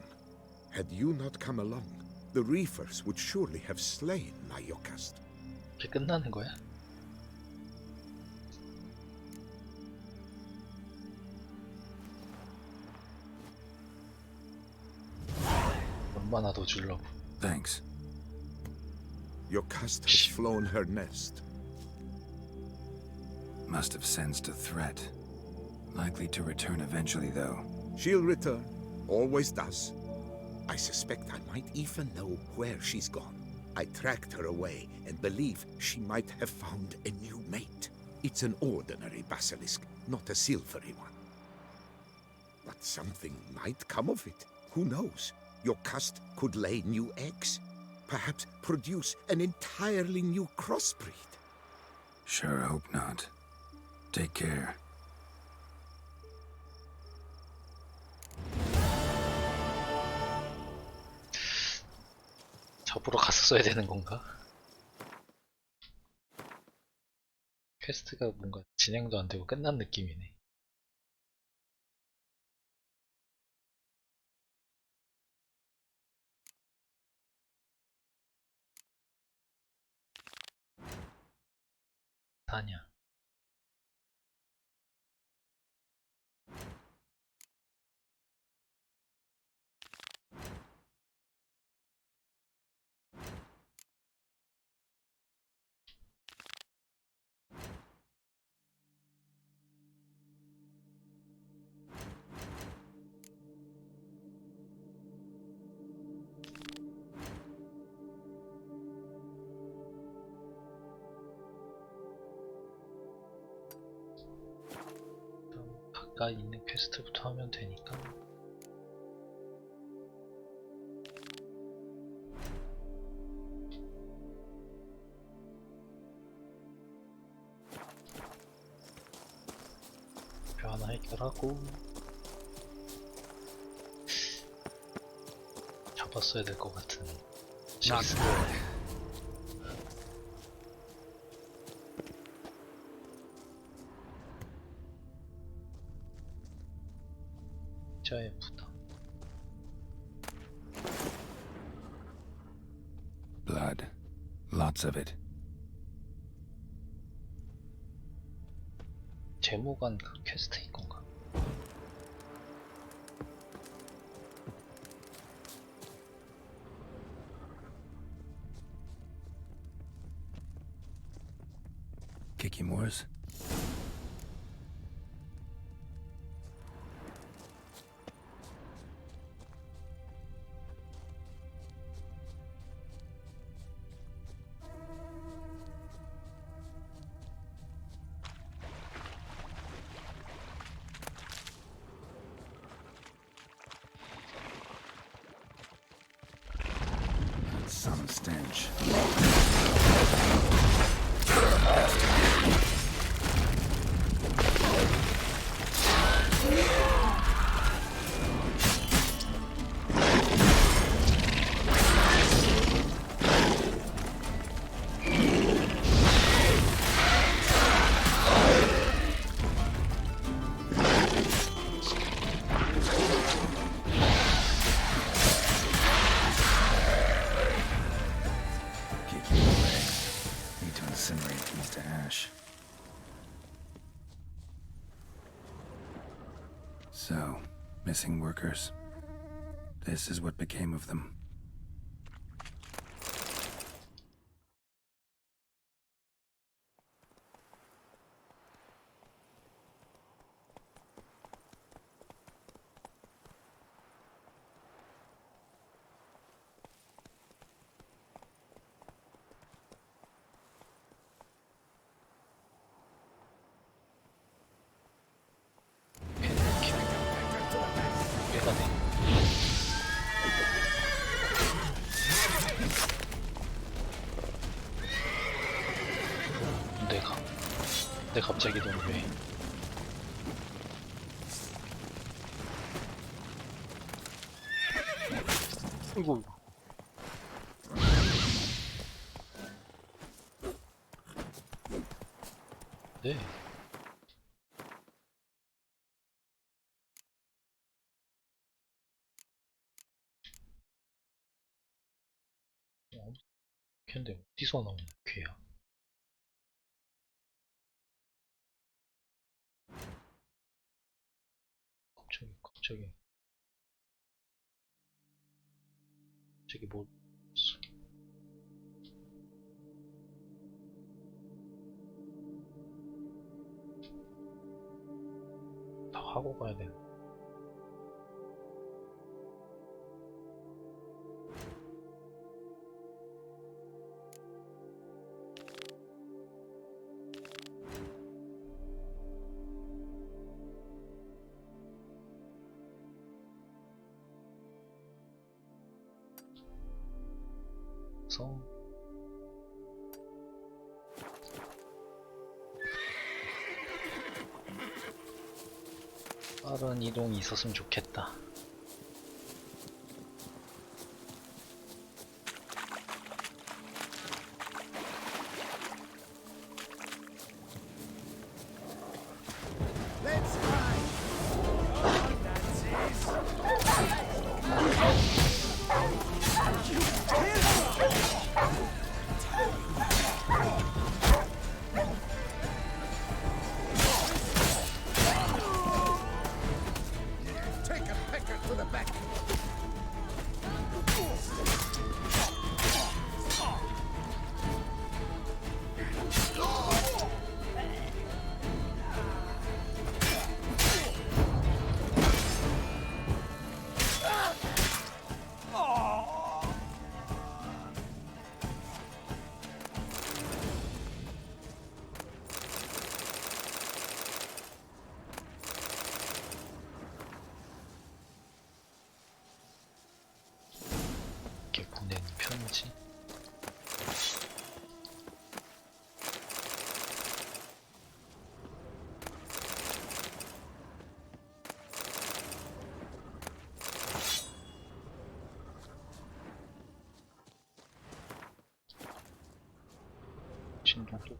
Speaker 9: Had you not come along, the reefers would surely have slain my Yokast.
Speaker 1: 이게 끝나는 거야? 얼마나 더 주려고?
Speaker 3: Thanks.
Speaker 9: Yokast has flown her nest.
Speaker 3: Must have sensed a threat. Likely to return eventually, though.
Speaker 9: She'll return. Always does. I suspect I might even know where she's gone. I tracked her away and believe she might have found a new mate. It's an ordinary basilisk, not a silvery one. But something might come of it. Who knows? Your caste could lay new eggs. Perhaps produce an entirely new crossbreed.
Speaker 3: Sure hope not. Take care.
Speaker 1: 잡으러 갔었어야 되는 건가? 퀘스트가 뭔가 진행도 안 되고 끝난 느낌이네. 사냐? 가까이 있는 퀘스트부터 하면 되니까. 표 하나 해결하고 잡았어야 될 것 같은 실수. 자의 부담.
Speaker 3: Blood. Lots of it.
Speaker 1: 재무관 그 퀘스트인 건가?
Speaker 3: Kikimores? some stench. Incinerate these to ash. So, missing workers. This is what became of them.
Speaker 1: 근데 갑자기 넌 왜? 이거 네. 근데 어디서 나오는 괴야? 갑자기 뭐 다 하고 가야 돼. 빠른 이동이 있었으면 좋겠다. 이렇게 보내는 편지. 진동도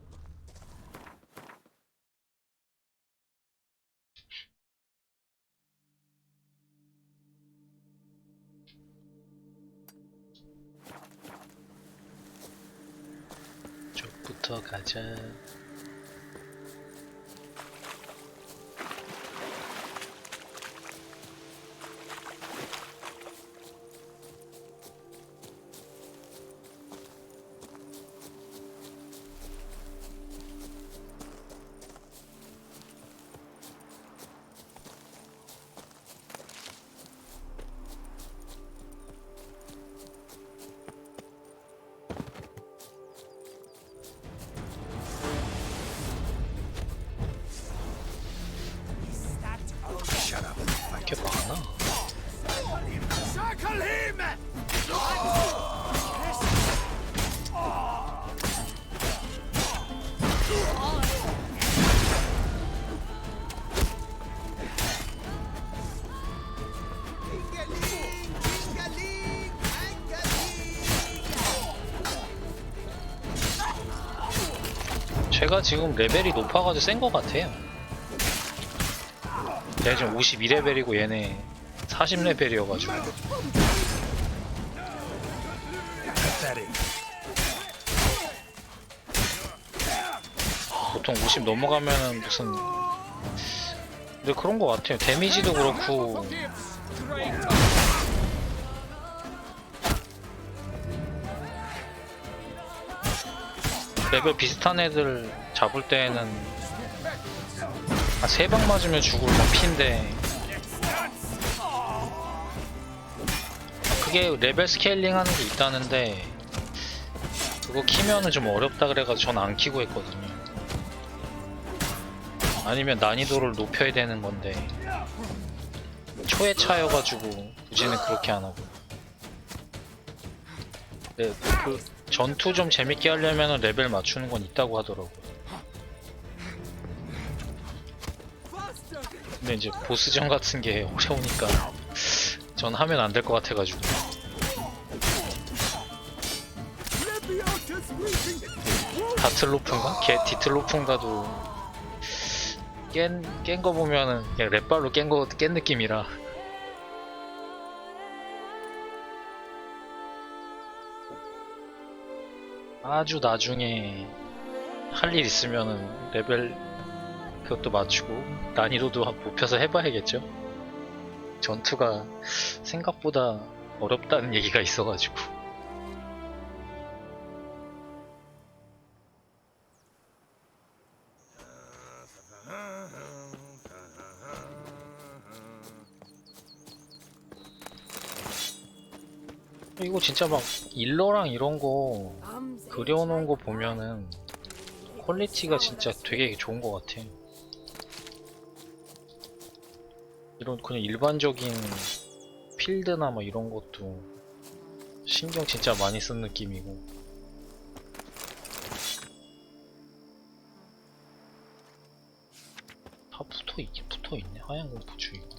Speaker 1: 쪽부터 가자. 제가 지금 레벨이 높아가지고 센 것 같아요. 제가 지금 52레벨이고 얘네 40레벨이어가지고. 보통 50 넘어가면은 무슨, 근데 그런 것 같아요. 데미지도 그렇고 레벨 비슷한 애들 잡을 때에는 한 3방 맞으면 죽을 피인데, 그게 레벨 스케일링 하는 게 있다는데 그거 키면은 좀 어렵다 그래가지고 전 안 키고 했거든요. 아니면 난이도를 높여야 되는 건데 초에 차여가지고 굳이는 그렇게 안 하고. 네, 그 전투 좀 재밌게 하려면 레벨 맞추는 건 있다고 하더라고요. 근데 이제 보스전 같은 게 어려우니까 전 하면 안 될 것 같아가지고. 다틀로프인가? 디틀로프인가도 깬 거 보면은 그냥 랩발로 깬 느낌이라. 아주 나중에 할 일 있으면은 레벨 그것도 맞추고 난이도도 높여서 해봐야겠죠. 전투가 생각보다 어렵다는 얘기가 있어가지고. 이거 진짜 막 일러랑 이런 거 그려놓은 거 보면은 퀄리티가 진짜 되게 좋은 것 같아. 이런 그냥 일반적인 필드나 뭐 이런 것도 신경 진짜 많이 쓴 느낌이고. 다 붙어있네. 하얀 공포 주의고.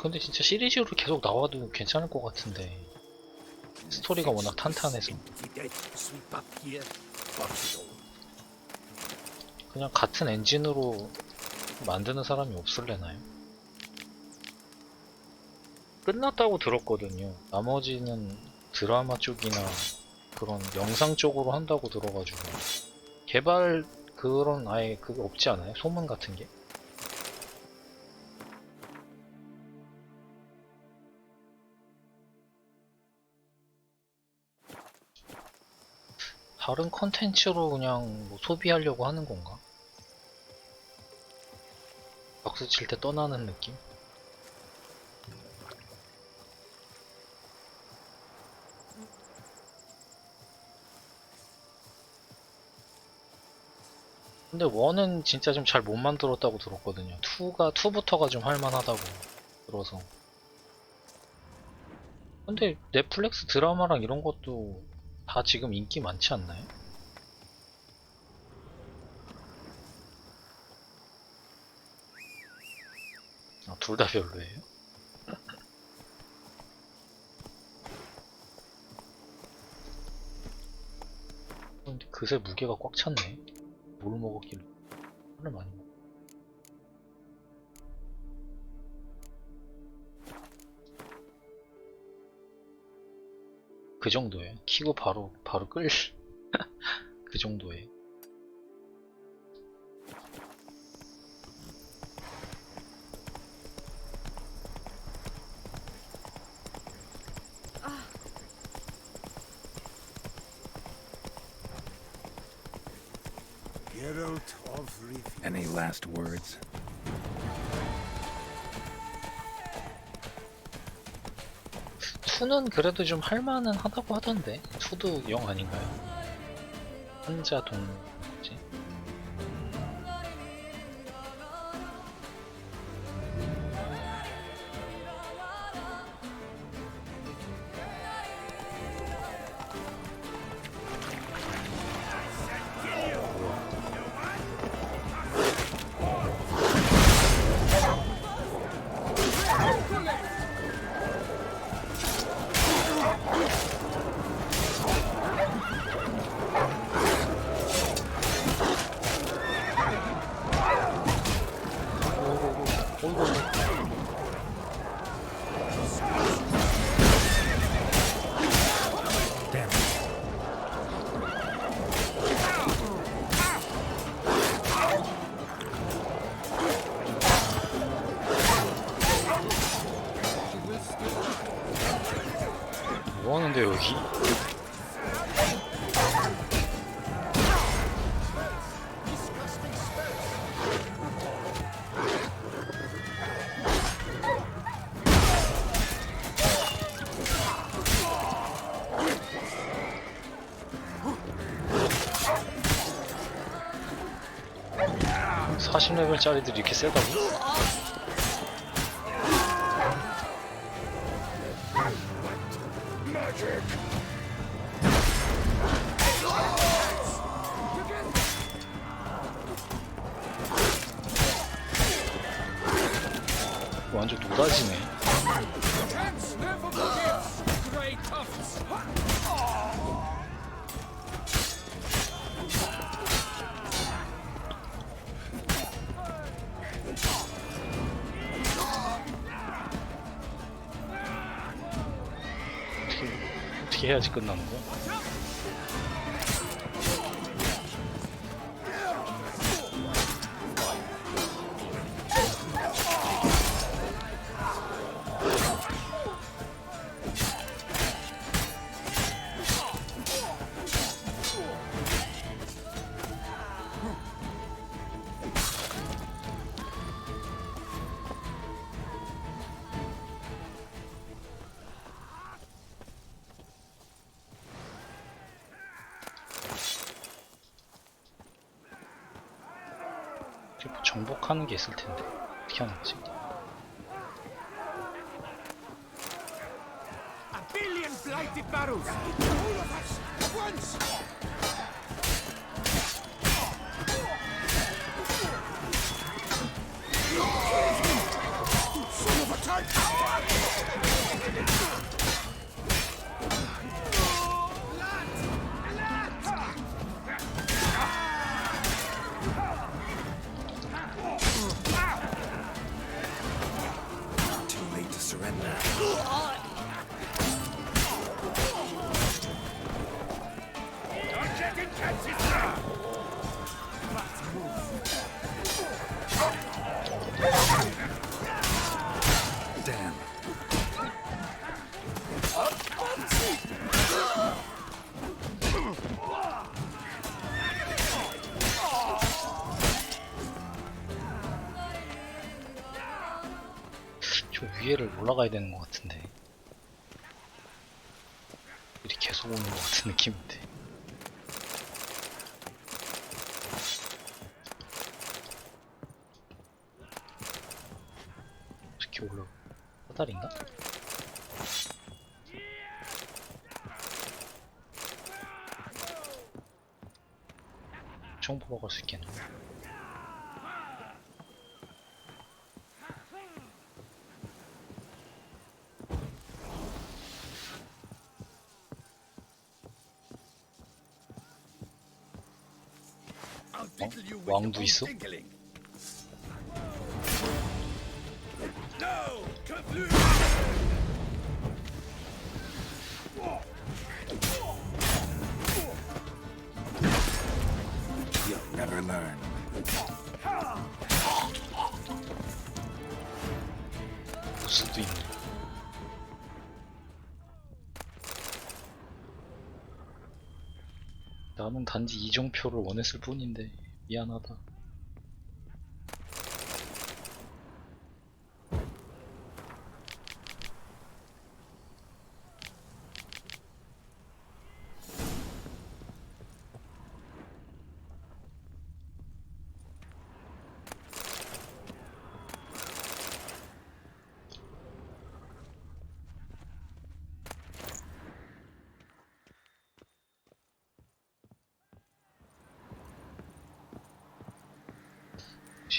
Speaker 1: 근데 진짜 시리즈로 계속 나와도 괜찮을 것 같은데, 스토리가 워낙 탄탄해서. 그냥 같은 엔진으로 만드는 사람이 없을래나요? 끝났다고 들었거든요. 나머지는 드라마 쪽이나 그런 영상 쪽으로 한다고 들어가지고. 개발 그런 아예 그게 없지 않아요? 소문 같은 게? 다른 컨텐츠로 그냥 뭐 소비하려고 하는 건가? 박수 칠 때 떠나는 느낌? 근데 1은 진짜 좀 잘 못 만들었다고 들었거든요. 2부터가 좀 할만하다고 들어서. 근데 넷플릭스 드라마랑 이런 것도 다 지금 인기 많지 않나요? 아, 둘 다 별로예요? 근데 그새 무게가 꽉 찼네. 뭘 먹었길래 하늘 많이 먹어. 그 정도예요. 키고 바로 끌. 그 정도예요.
Speaker 3: Any last words?
Speaker 1: 투는 그래도 좀 할만은 하다고 하던데. 투도 영 아닌가요? 혼자 동지? 무기? (40레벨짜리들이) 이렇게 세다고? 완전 노다지네. 어떻게 해야지 끝나는 거야? 뭐 정복하는 게 있을 텐데 어떻게 하는 거지?
Speaker 7: A billion blighted barrels! All of us! At once! Son of a
Speaker 3: Too late to surrender.
Speaker 7: Don't get in catches now!
Speaker 3: Damn.
Speaker 1: 저 위에를 올라가야 되는 것 같은데 일이 계속 오는 것 같은 느낌인데. 이렇게 올라 사다리인가? 총 보러 갈 수 있겠네. 왕도 있어?
Speaker 3: You'll never learn.
Speaker 1: 수도 있네. 나는 단지 이정표를 원했을 뿐인데 미안하다.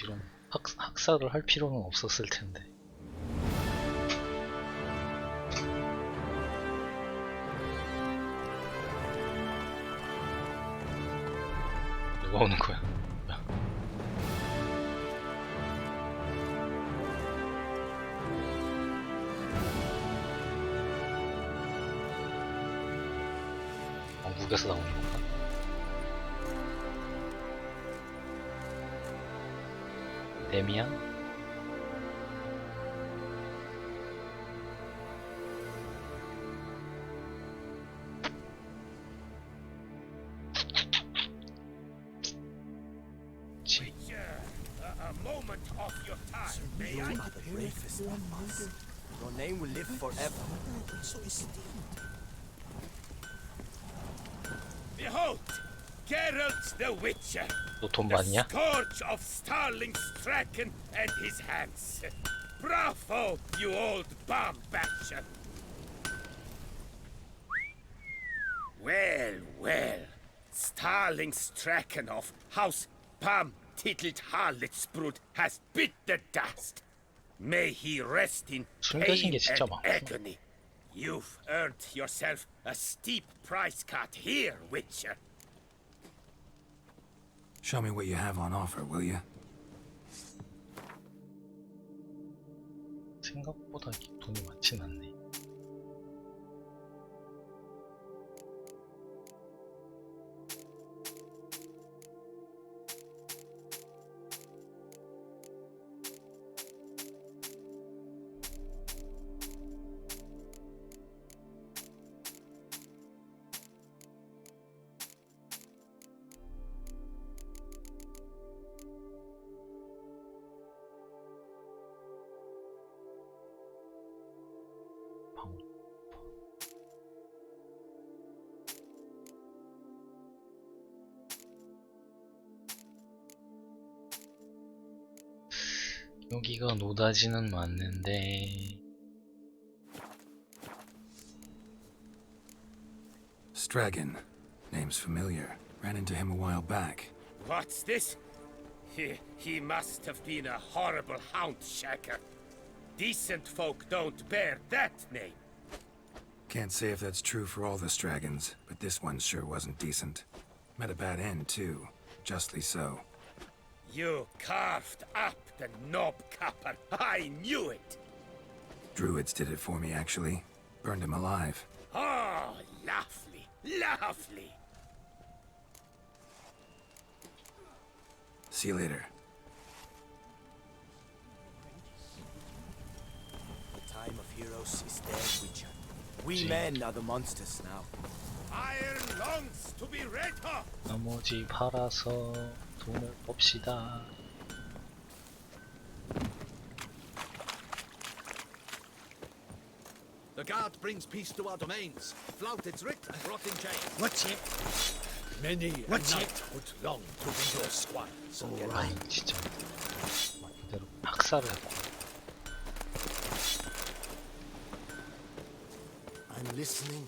Speaker 1: 이런 학살을 할 필요는 없었을 텐데. 누가 오는 거야? 야. 왕국에서 나오는 건가? 데미안?
Speaker 11: You are the bravest of us. Your name will live forever.
Speaker 12: Behold, Geralt the Witcher,
Speaker 1: 너 돈
Speaker 12: the
Speaker 1: 많냐?
Speaker 12: scourge of Starling Straken and his hands. Bravo, you old bomb basher. Well, well, Starling Straken of House Pam Tittelt Harlitsbrud has bit the dust. May he rest in
Speaker 1: 숨겨진
Speaker 12: pain
Speaker 1: 게 진짜
Speaker 12: and
Speaker 1: 많구나.
Speaker 12: agony. You've earned yourself a steep price cut here, Witcher.
Speaker 3: Show me what you have on offer, will you?
Speaker 1: 생각보다 돈이 많진 않네. 여기가 노다지는 맞는데
Speaker 3: Stragon. Name's familiar. Ran into him a while back.
Speaker 12: What's this? He must have been a horrible hound shaker. Decent folk don't bear that name.
Speaker 3: Can't say if that's true for all the Stragons, but this one sure wasn't decent. Met a bad end, too. Justly so.
Speaker 12: You carved up the knobcapper. I knew it.
Speaker 3: Druids did it for me, actually. Burned him alive.
Speaker 12: Oh, lovely, lovely.
Speaker 3: See you later.
Speaker 11: The time of heroes is dead, Witcher. We men are the monsters now.
Speaker 12: Iron longs to be red hot.
Speaker 1: 나머지 팔아서 돈을 봅시다.
Speaker 9: The guard brings peace to our domains. Flout its writ and brought in chains.
Speaker 12: What's it?
Speaker 9: Many a
Speaker 12: What's
Speaker 9: knight would long to be your squire.
Speaker 1: 아이 진짜 말 그대로 학살을 했고.
Speaker 9: I'm listening.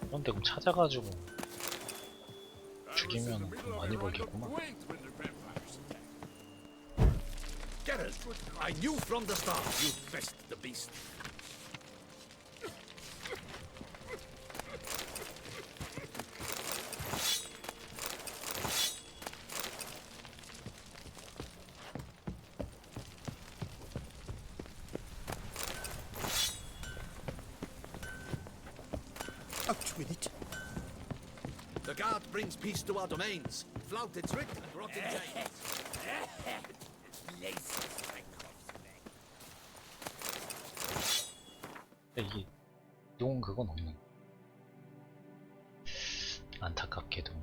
Speaker 1: 그런데 그럼 찾아가지고 죽이면 돈 많이 벌겠구만.
Speaker 9: Geralt, I knew from the start you'd best the beast.
Speaker 12: Out with it.
Speaker 9: The guard brings peace to our domains. Flout its writ and rot in chains.
Speaker 1: 이게 용 그건 없는. 안타깝게도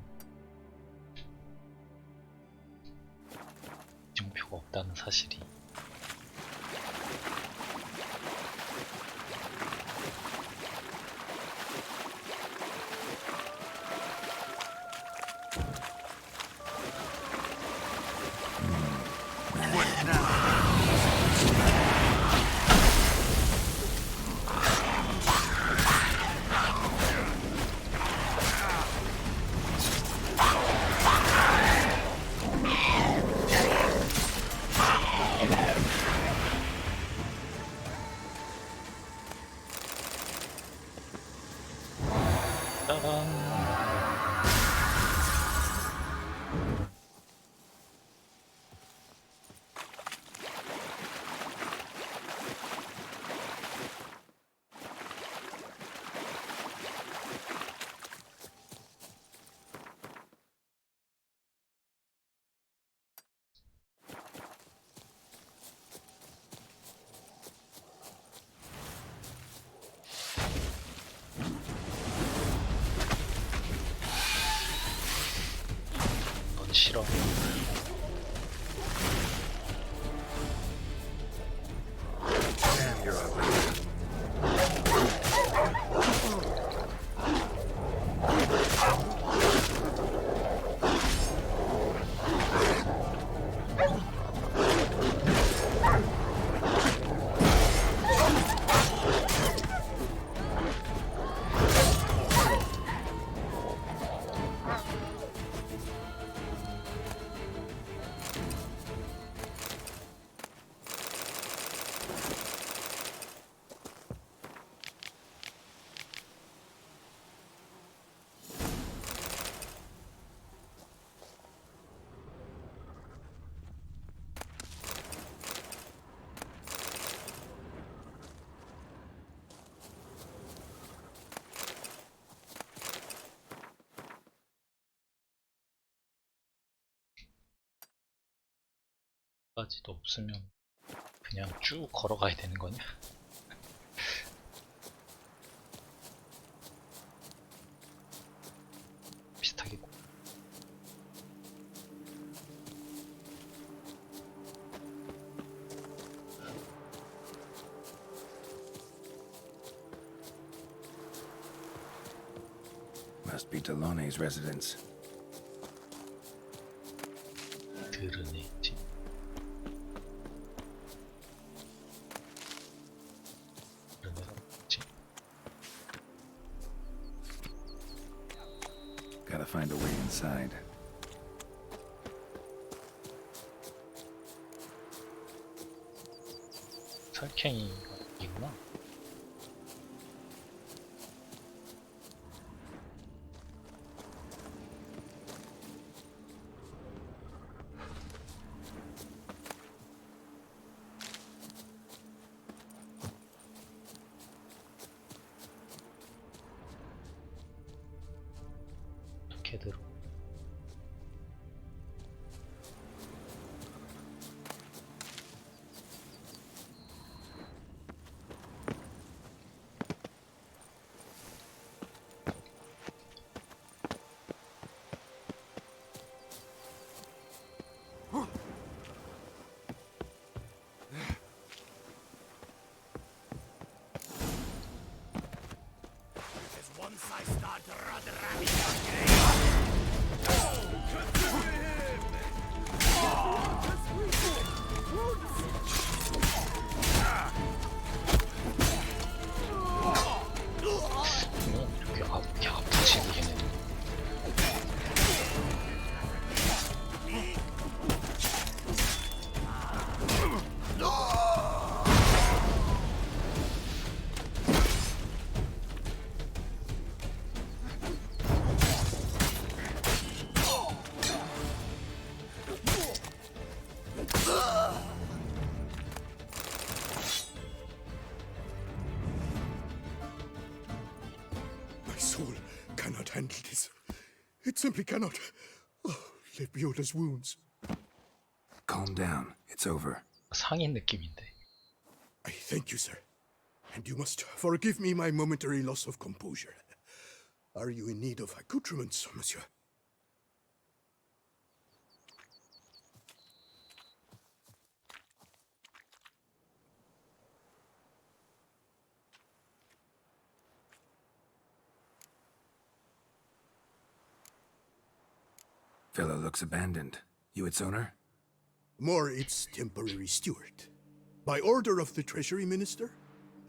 Speaker 1: 증표가 없다는 사실이. 짜란. 싫어.
Speaker 3: Damn, you're ugly.
Speaker 1: 까지도 없으면 그냥 쭉 걸어가야 되는 거냐? 비슷하겠고.
Speaker 3: Must be Delonne's residence.
Speaker 1: 드러냈지. 드러냈지.
Speaker 3: Gotta find a way inside.
Speaker 1: 설캥이가 있구나. 어떻게 들어?
Speaker 12: Once I start ramming
Speaker 1: 이렇게 아프지 얘네.
Speaker 7: My soul cannot handle this. It simply cannot. Oh, Lebioda's wounds.
Speaker 3: Calm down. It's over.
Speaker 1: 상인 느낌인데.
Speaker 7: I thank you, sir. And you must forgive me my momentary loss of composure. Are you in need of accoutrements, monsieur?
Speaker 3: Villa looks abandoned. You its owner?
Speaker 7: More its temporary steward. By order of the Treasury Minister,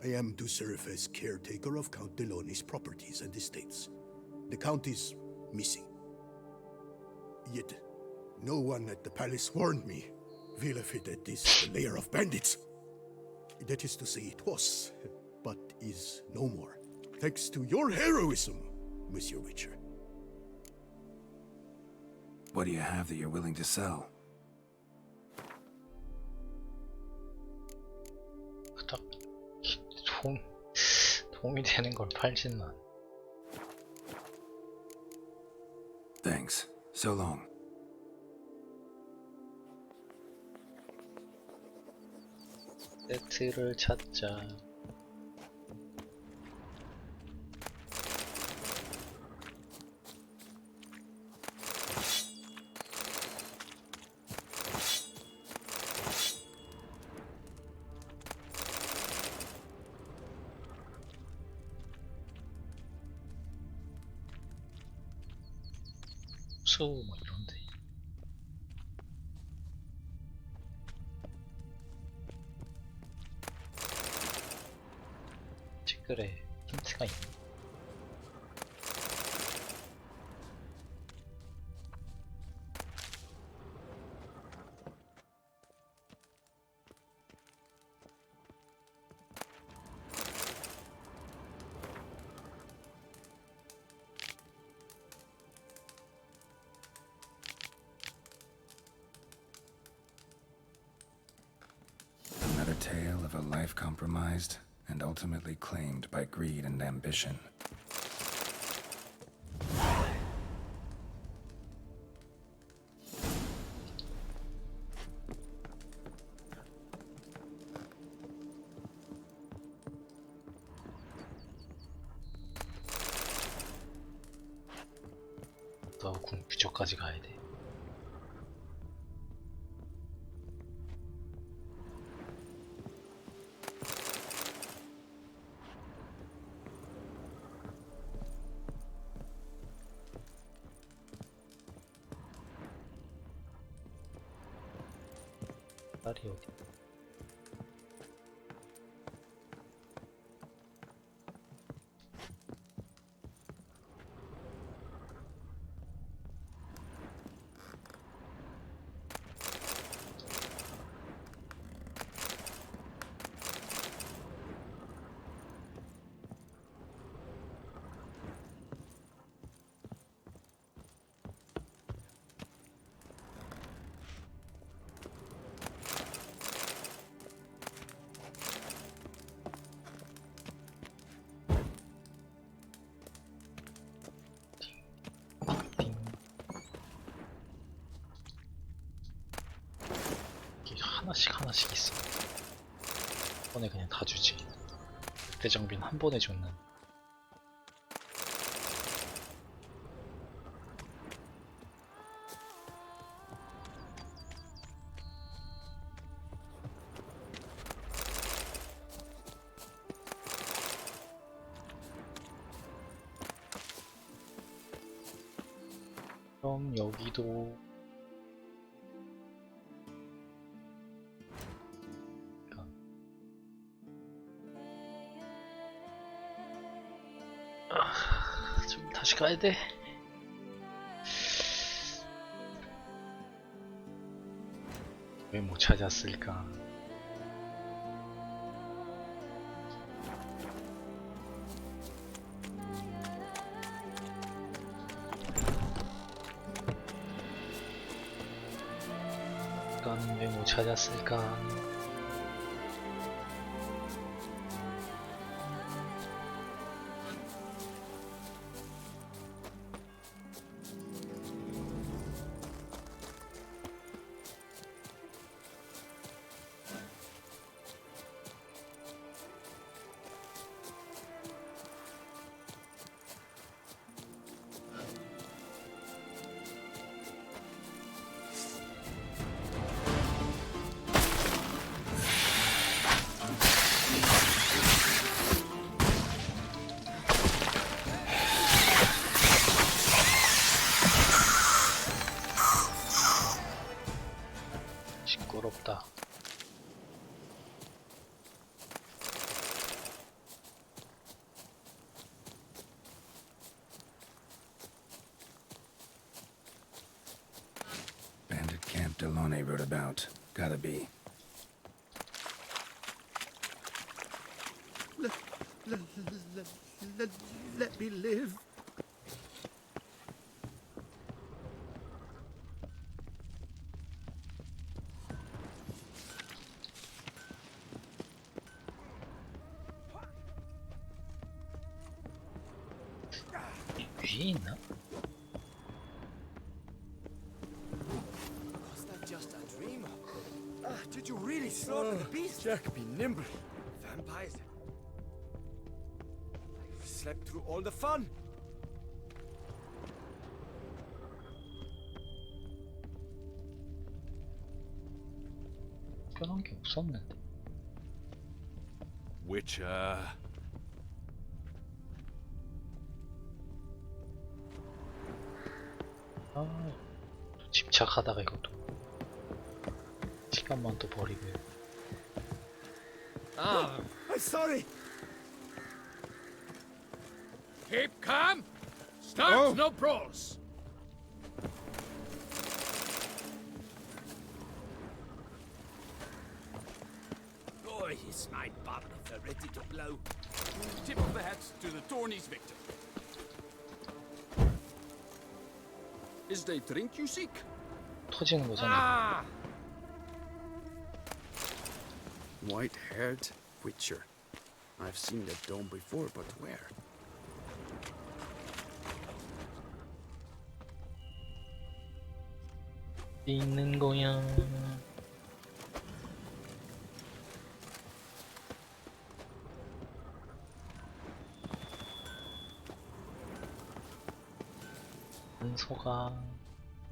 Speaker 7: I am to serve as caretaker of Count Delonne's properties and estates. The Count is missing. Yet, no one at the palace warned me. Villafedet is the lair of bandits. That is to say, it was, but is no more. Thanks to your heroism, Monsieur Witcher.
Speaker 3: What do you have that you're willing to sell?
Speaker 1: 그닥 도움이 되는 걸 팔지는 않아.
Speaker 3: Thanks. So long.
Speaker 1: 세트를 찾자. 호수 뭐 이런데. 댓글에 힌트가 있네.
Speaker 3: Another tale of a life compromised and ultimately claimed by greed and ambition.
Speaker 1: 너 궁부처까지 가야 돼. 딸이 어디? 이게 하나씩 있어. 한 번에 그냥 다 주지. 그때 장비는 한 번에 줬는. 그럼 여기도 좀 다시 가야 돼. 왜 못 찾았을까? 왜 못 찾았을까? 시끄럽다.
Speaker 3: Bandit camp Delaunay wrote about. Gotta be.
Speaker 9: Let me live.
Speaker 1: 위에 있나?
Speaker 11: Was that just a dream? Did you really slaughter the beast?
Speaker 7: Jack, be nimble.
Speaker 11: Vampires. I slept through all the fun.
Speaker 1: 특별한 게 없었는데.
Speaker 7: Witcher.
Speaker 1: 아, 집착하다가 이것도 시간만 또 버리고.
Speaker 7: I'm sorry.
Speaker 12: Keep calm. Start no brawls.
Speaker 7: Oh, is my barniffer ready to blow?
Speaker 12: Tip of the hat to the tourney's victor.
Speaker 7: Is they drink you seek?
Speaker 1: 터지는 거잖아.
Speaker 7: White-haired Witcher. I've seen that dome before, but where?
Speaker 1: 있는 거야. 단서가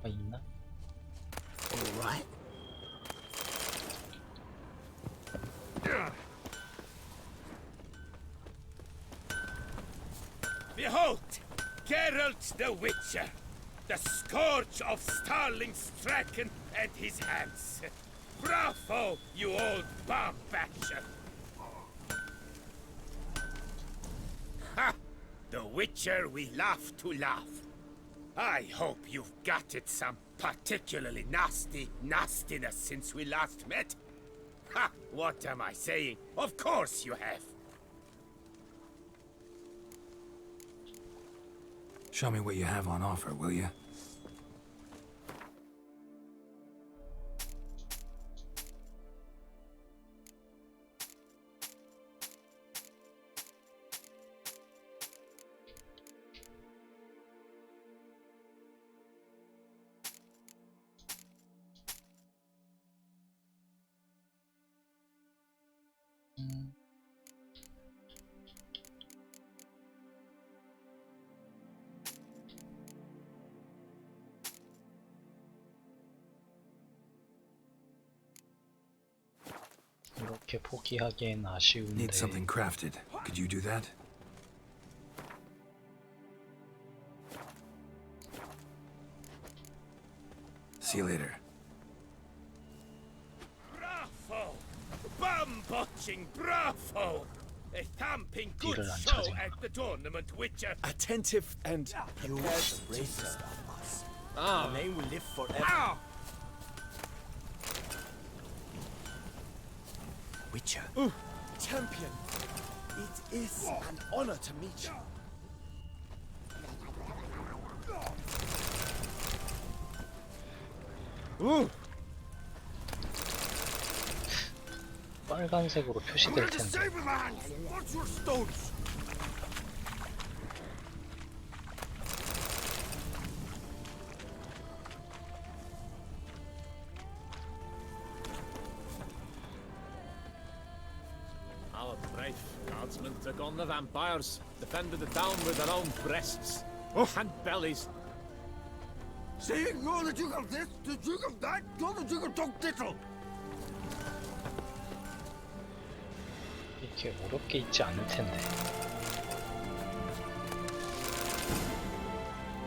Speaker 1: 있나?
Speaker 2: All right.
Speaker 12: Behold, Geralt the Witcher, the scourge of Starling Straken and his hands. Bravo, you old bomb-batcher! Ha! The Witcher we love to laugh. I hope you've got it some particularly nasty nastiness since we last met. Ha! What am I saying? Of course you have.
Speaker 3: Show me what you have on offer, will you?
Speaker 1: 이렇게 포기하기엔 아쉬운데.
Speaker 3: Need something crafted. Could you do that? See you later.
Speaker 12: Bravo! Bum-botching bravo! A thumping good
Speaker 1: Tira
Speaker 12: show
Speaker 1: lanciato.
Speaker 12: at the tournament, Witcher.
Speaker 11: Attentive and prepared to brace us. The name will live forever.
Speaker 12: Ow!
Speaker 11: Witcher. Champion. It is an honor to meet you.
Speaker 1: 빨간색으로 표시될 텐데.
Speaker 12: What's your stones?
Speaker 13: Our brave guardsmen took on the vampires, defended the town with their own breasts and bellies.
Speaker 12: See, you're the Duke of this, the Duke of that, you're the Duke of Dog Tittle.
Speaker 1: 이렇게 어렵게 있지 않을 텐데.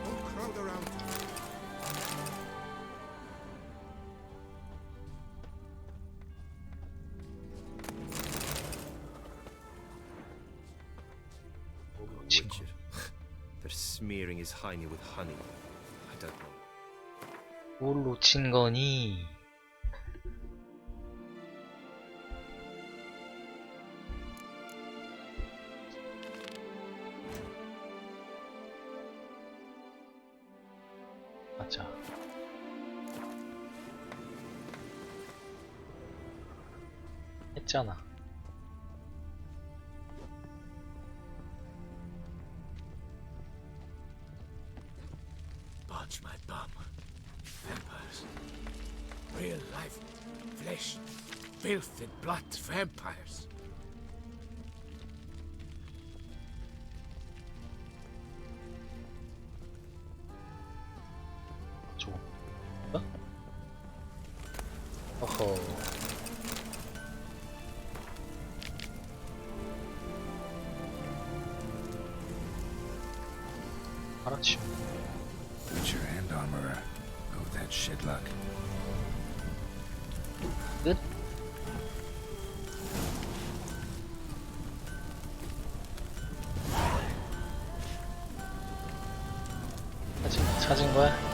Speaker 9: Don't crowd around.
Speaker 10: Witcher. They're smearing his hiney with honey. I don't know.
Speaker 1: 뭘 놓친 거니? 맞아. 했잖아.
Speaker 7: Budge my bum. Vampires. Real life. Flesh. Filth and blood vampires.
Speaker 1: 줘. 어? 어허. 알았지.
Speaker 3: Witcher and armorer. Oh, that shit luck.
Speaker 1: 끝? 찾은 거야?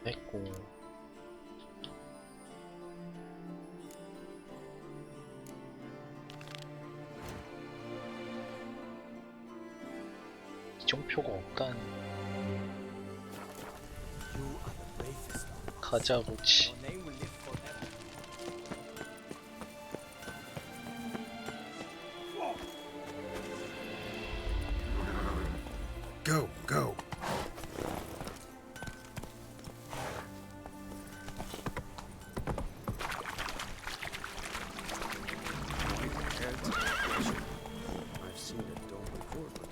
Speaker 1: 됐고. 이정표가 없다니. 가자고치.
Speaker 3: Go, go.
Speaker 7: I've seen it done before, but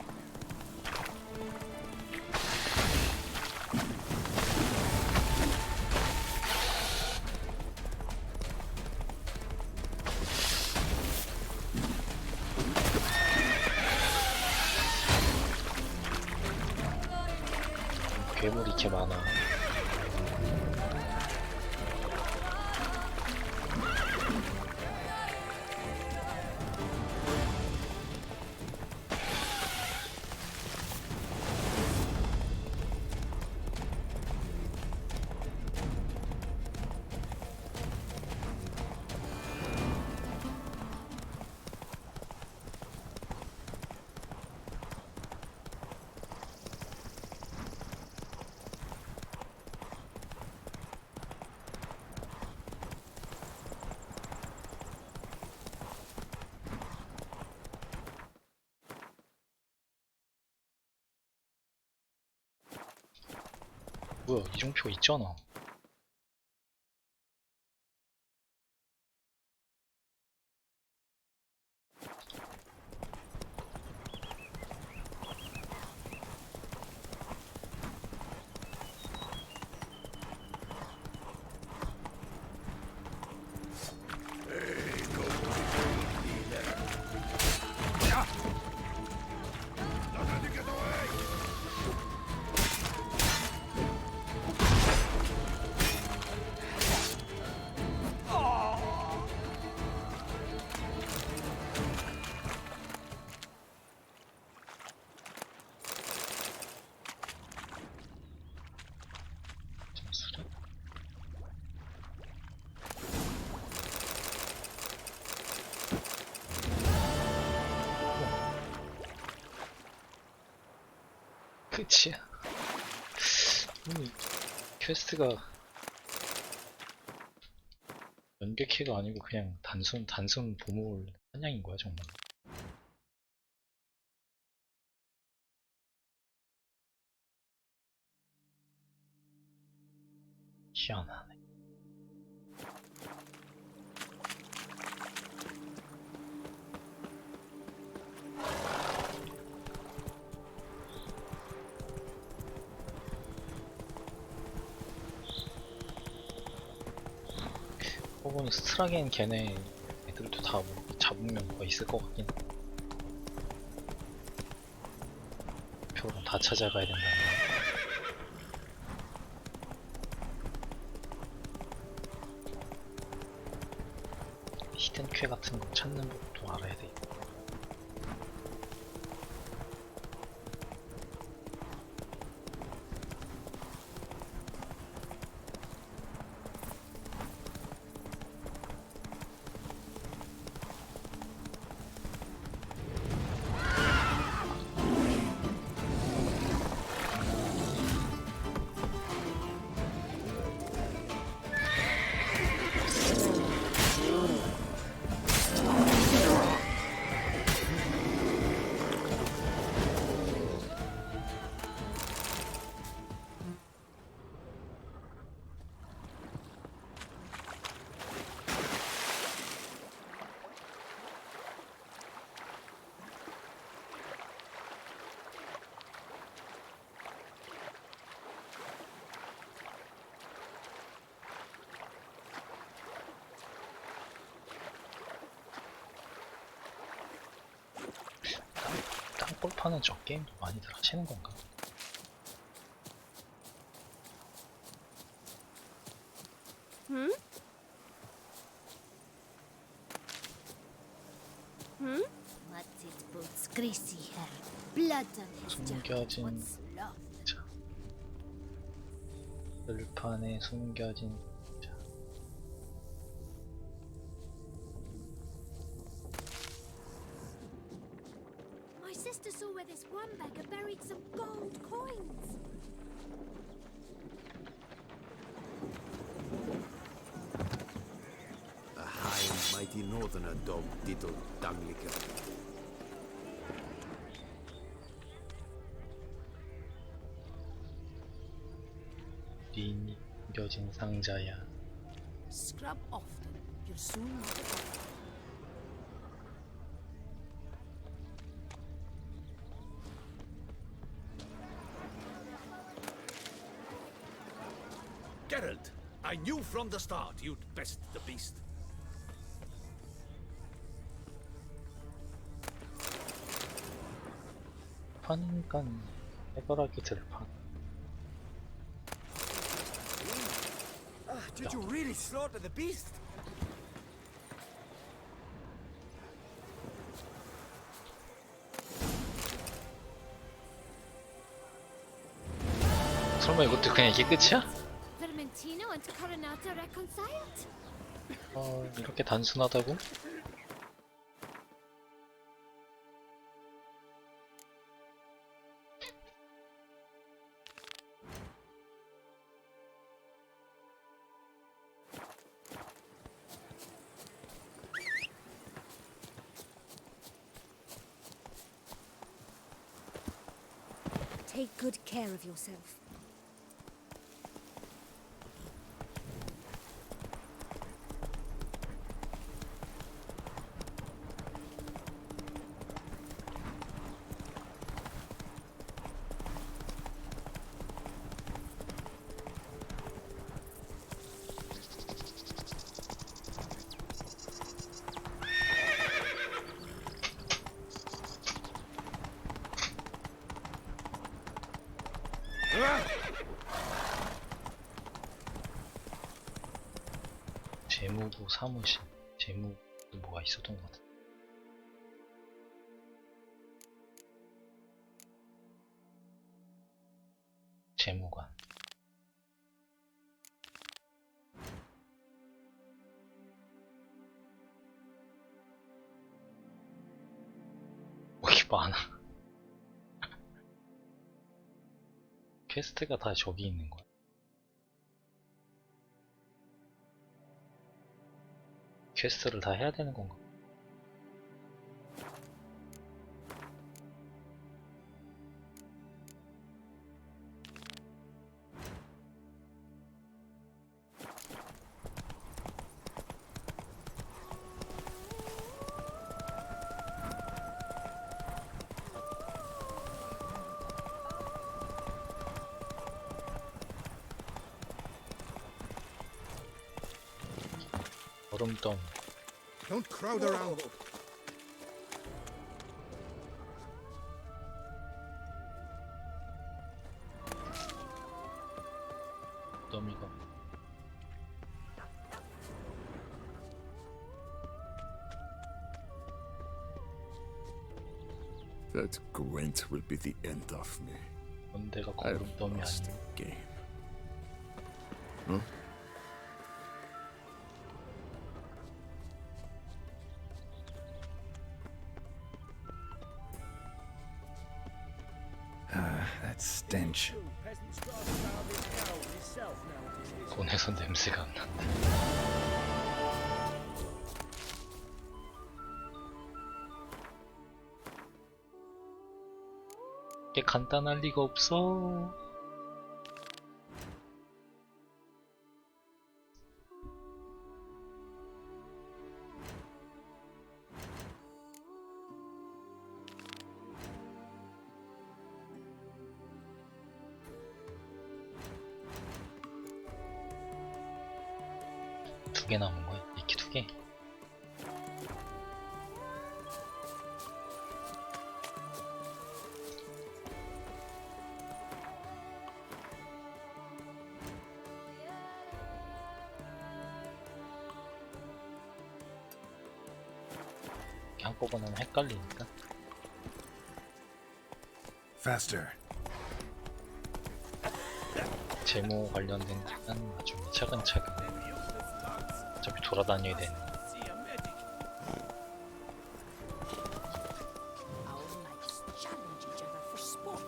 Speaker 1: 괴물이 이렇게 많아. 뭐야, 이정표 있잖아. 수련? 끝이야. 퀘스트가 연계키가 아니고 그냥 단순 보물 사냥인 거야 정말. 희한하네. 보니 스트라겐 걔네 애들도 다 뭐 잡으면 뭐가 있을 것 같긴. 표로 다 찾아가야 된다. 히든 퀘 같은 거 찾는 법도 알아야 돼. 파는 저 게임도 많이들 하시는 건가?
Speaker 4: Hmm? Hmm? What's it boots greasy hair? Blood on his jacket.
Speaker 1: 숨겨진
Speaker 4: What's love?
Speaker 1: 자, 들판에 숨겨진 자.
Speaker 4: My sister saw where this one beggar buried some gold coins.
Speaker 12: A high and mighty northerner dog diddled Dunglicker.
Speaker 1: 린이 숨겨진 상자야.
Speaker 5: Scrub often. You'll soon not forget.
Speaker 14: Geralt, I knew from the start you'd best the beast.
Speaker 1: 파니까 해바라기 들판.
Speaker 11: Did you really slaughter the beast?
Speaker 1: 설마 이것도 그냥 이게 끝이야?
Speaker 4: Vermentino and Coronata reconciled?
Speaker 1: 이렇게 단순하다고?
Speaker 8: Take good care of yourself.
Speaker 1: 재무부 사무실. 재무부 뭐가 있었던 것 같아. 재무관. 뭐 이렇게 많아. 퀘스트가 다 저기 있는 거야. 퀘스트를 다 해야 되는 건가? 얼음덩.
Speaker 9: Don't crowd around.
Speaker 1: 더미가.
Speaker 15: That Gwent will be the end of me.
Speaker 1: 뭔데가
Speaker 15: I've
Speaker 1: 얼음덩이
Speaker 15: lost
Speaker 1: 아니야.
Speaker 15: again. Huh?
Speaker 3: That stench.
Speaker 1: 손에서 냄새가 안 난다. 이게 간단할 리가 없어. 두 개 남은 거야? 이렇게 두 개? 개 한꺼번에 하면 헷갈리니까.
Speaker 3: Faster.
Speaker 1: 재무 관련된 건 나중에 차근차근. 어차피 돌아다녀야 되는.
Speaker 5: Our knights challenge each other for sport.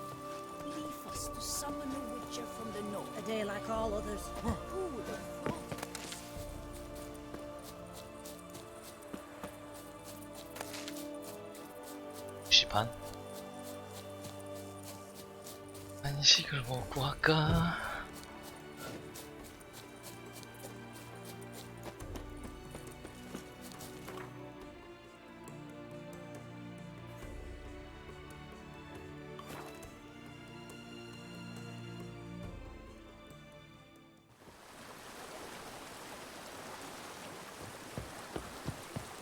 Speaker 5: Leave us to summon a witcher from the north.
Speaker 6: A day like all others.
Speaker 5: Who would have thought?
Speaker 1: 반? 한식을 먹고 할까?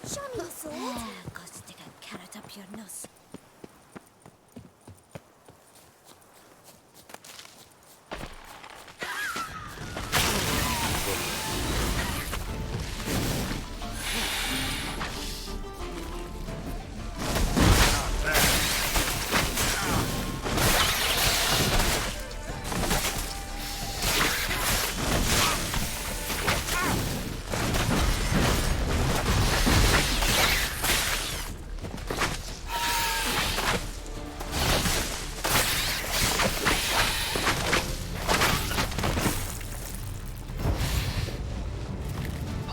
Speaker 4: Show me the sword. Go stick a carrot up your nose.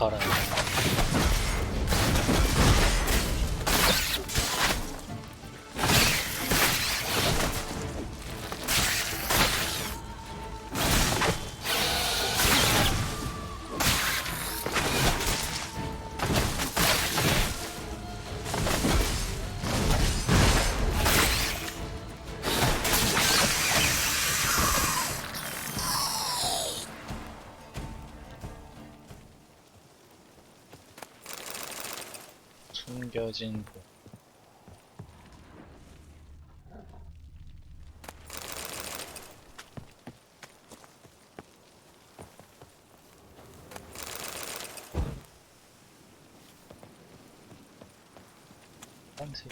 Speaker 1: 파란. 숨겨진 복. 깜색.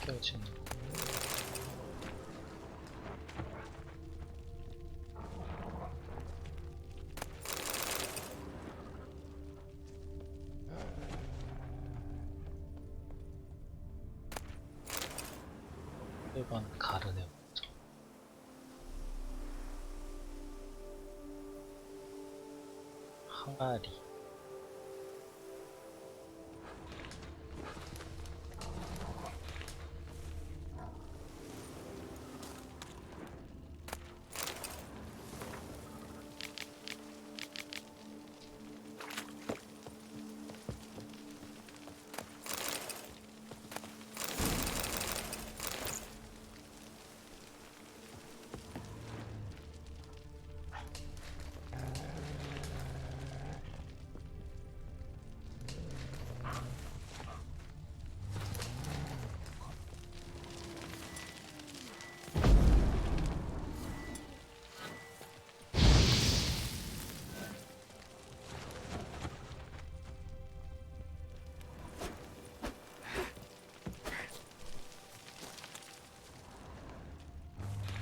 Speaker 1: 껴진. 일반 가르네부터. 항아리.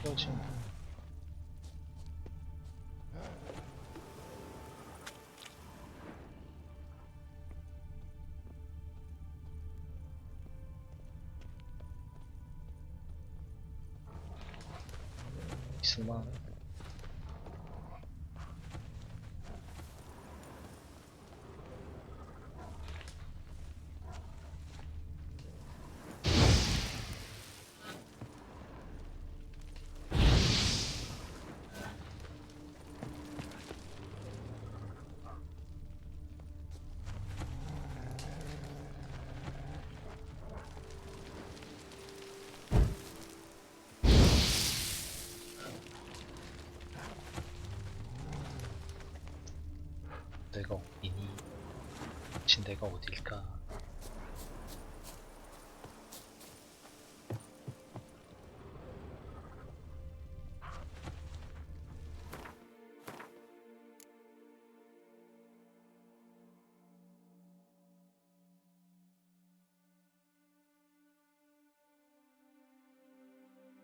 Speaker 1: 껴진. 이스마. 데가 어디니? 미친 데가 어딜까?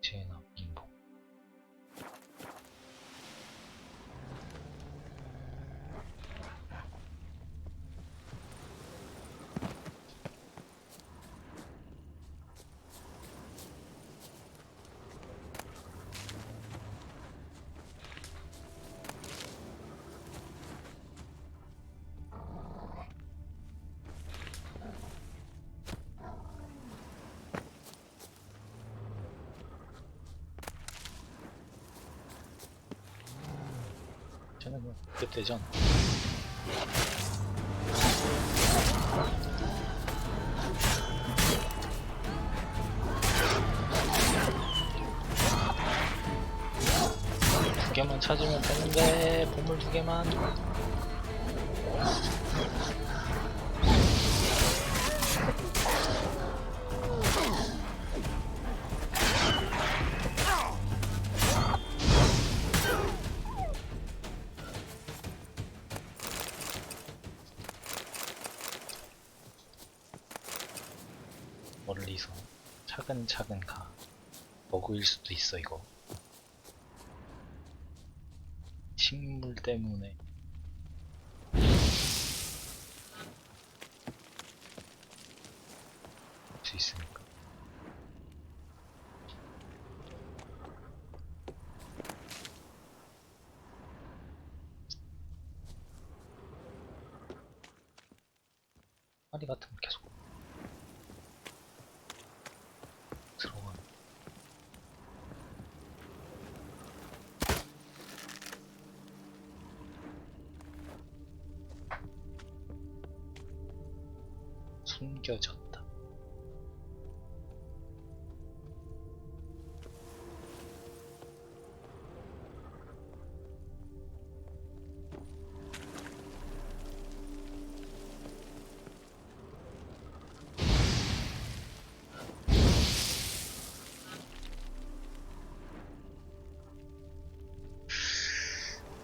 Speaker 1: 제나 인보. 쟤는 뭐 그때잖아. 두 개만 찾으면 되는데 보물 두 개만. 멀리서 차근차근 가. 버그일 수도 있어 이거. 식물 때문에. 할 수 있으니까. 파리 같으면 계속 들어가. 숨겨졌다.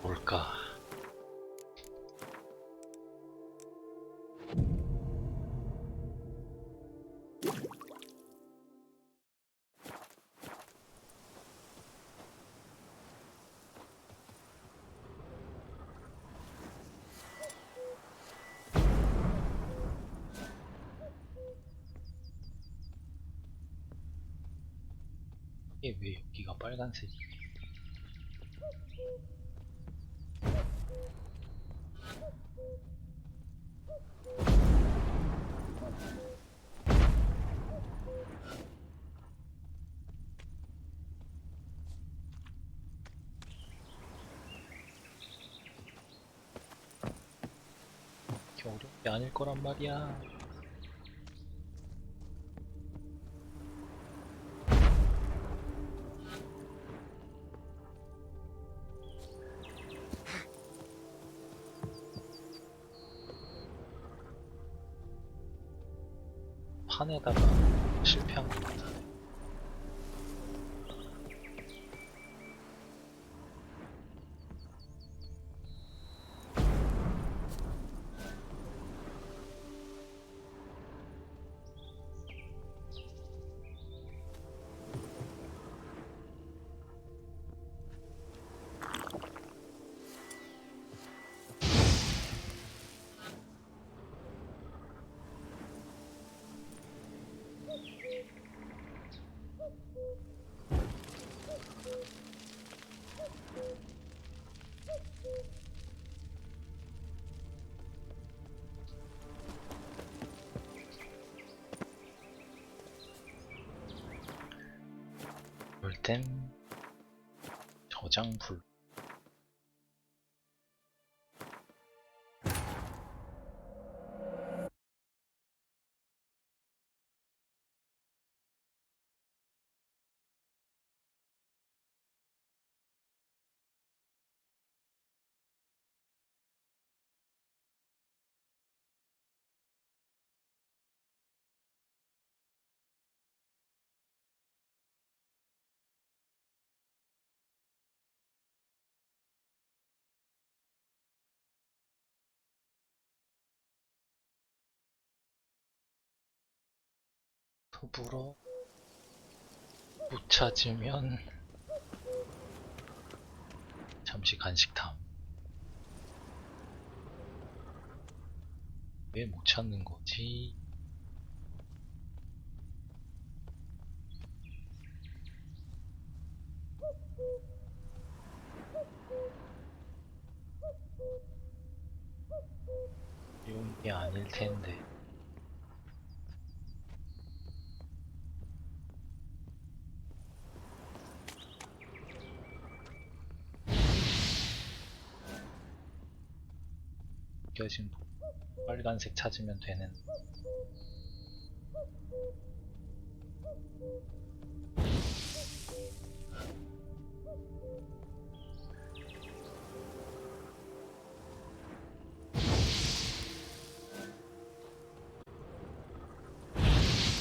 Speaker 1: 뭘까? 이게 왜 여기가 빨간색이? 이렇게 어려운 게 아닐 거란 말이야. 판에다가 실패한 것 같아. 땐 저장불. 호불호 못 찾으면 잠시 간식탐. 왜 못 찾는 거지? 쉬운 게 아닐 텐데. 껴진 빨간색 찾으면 되는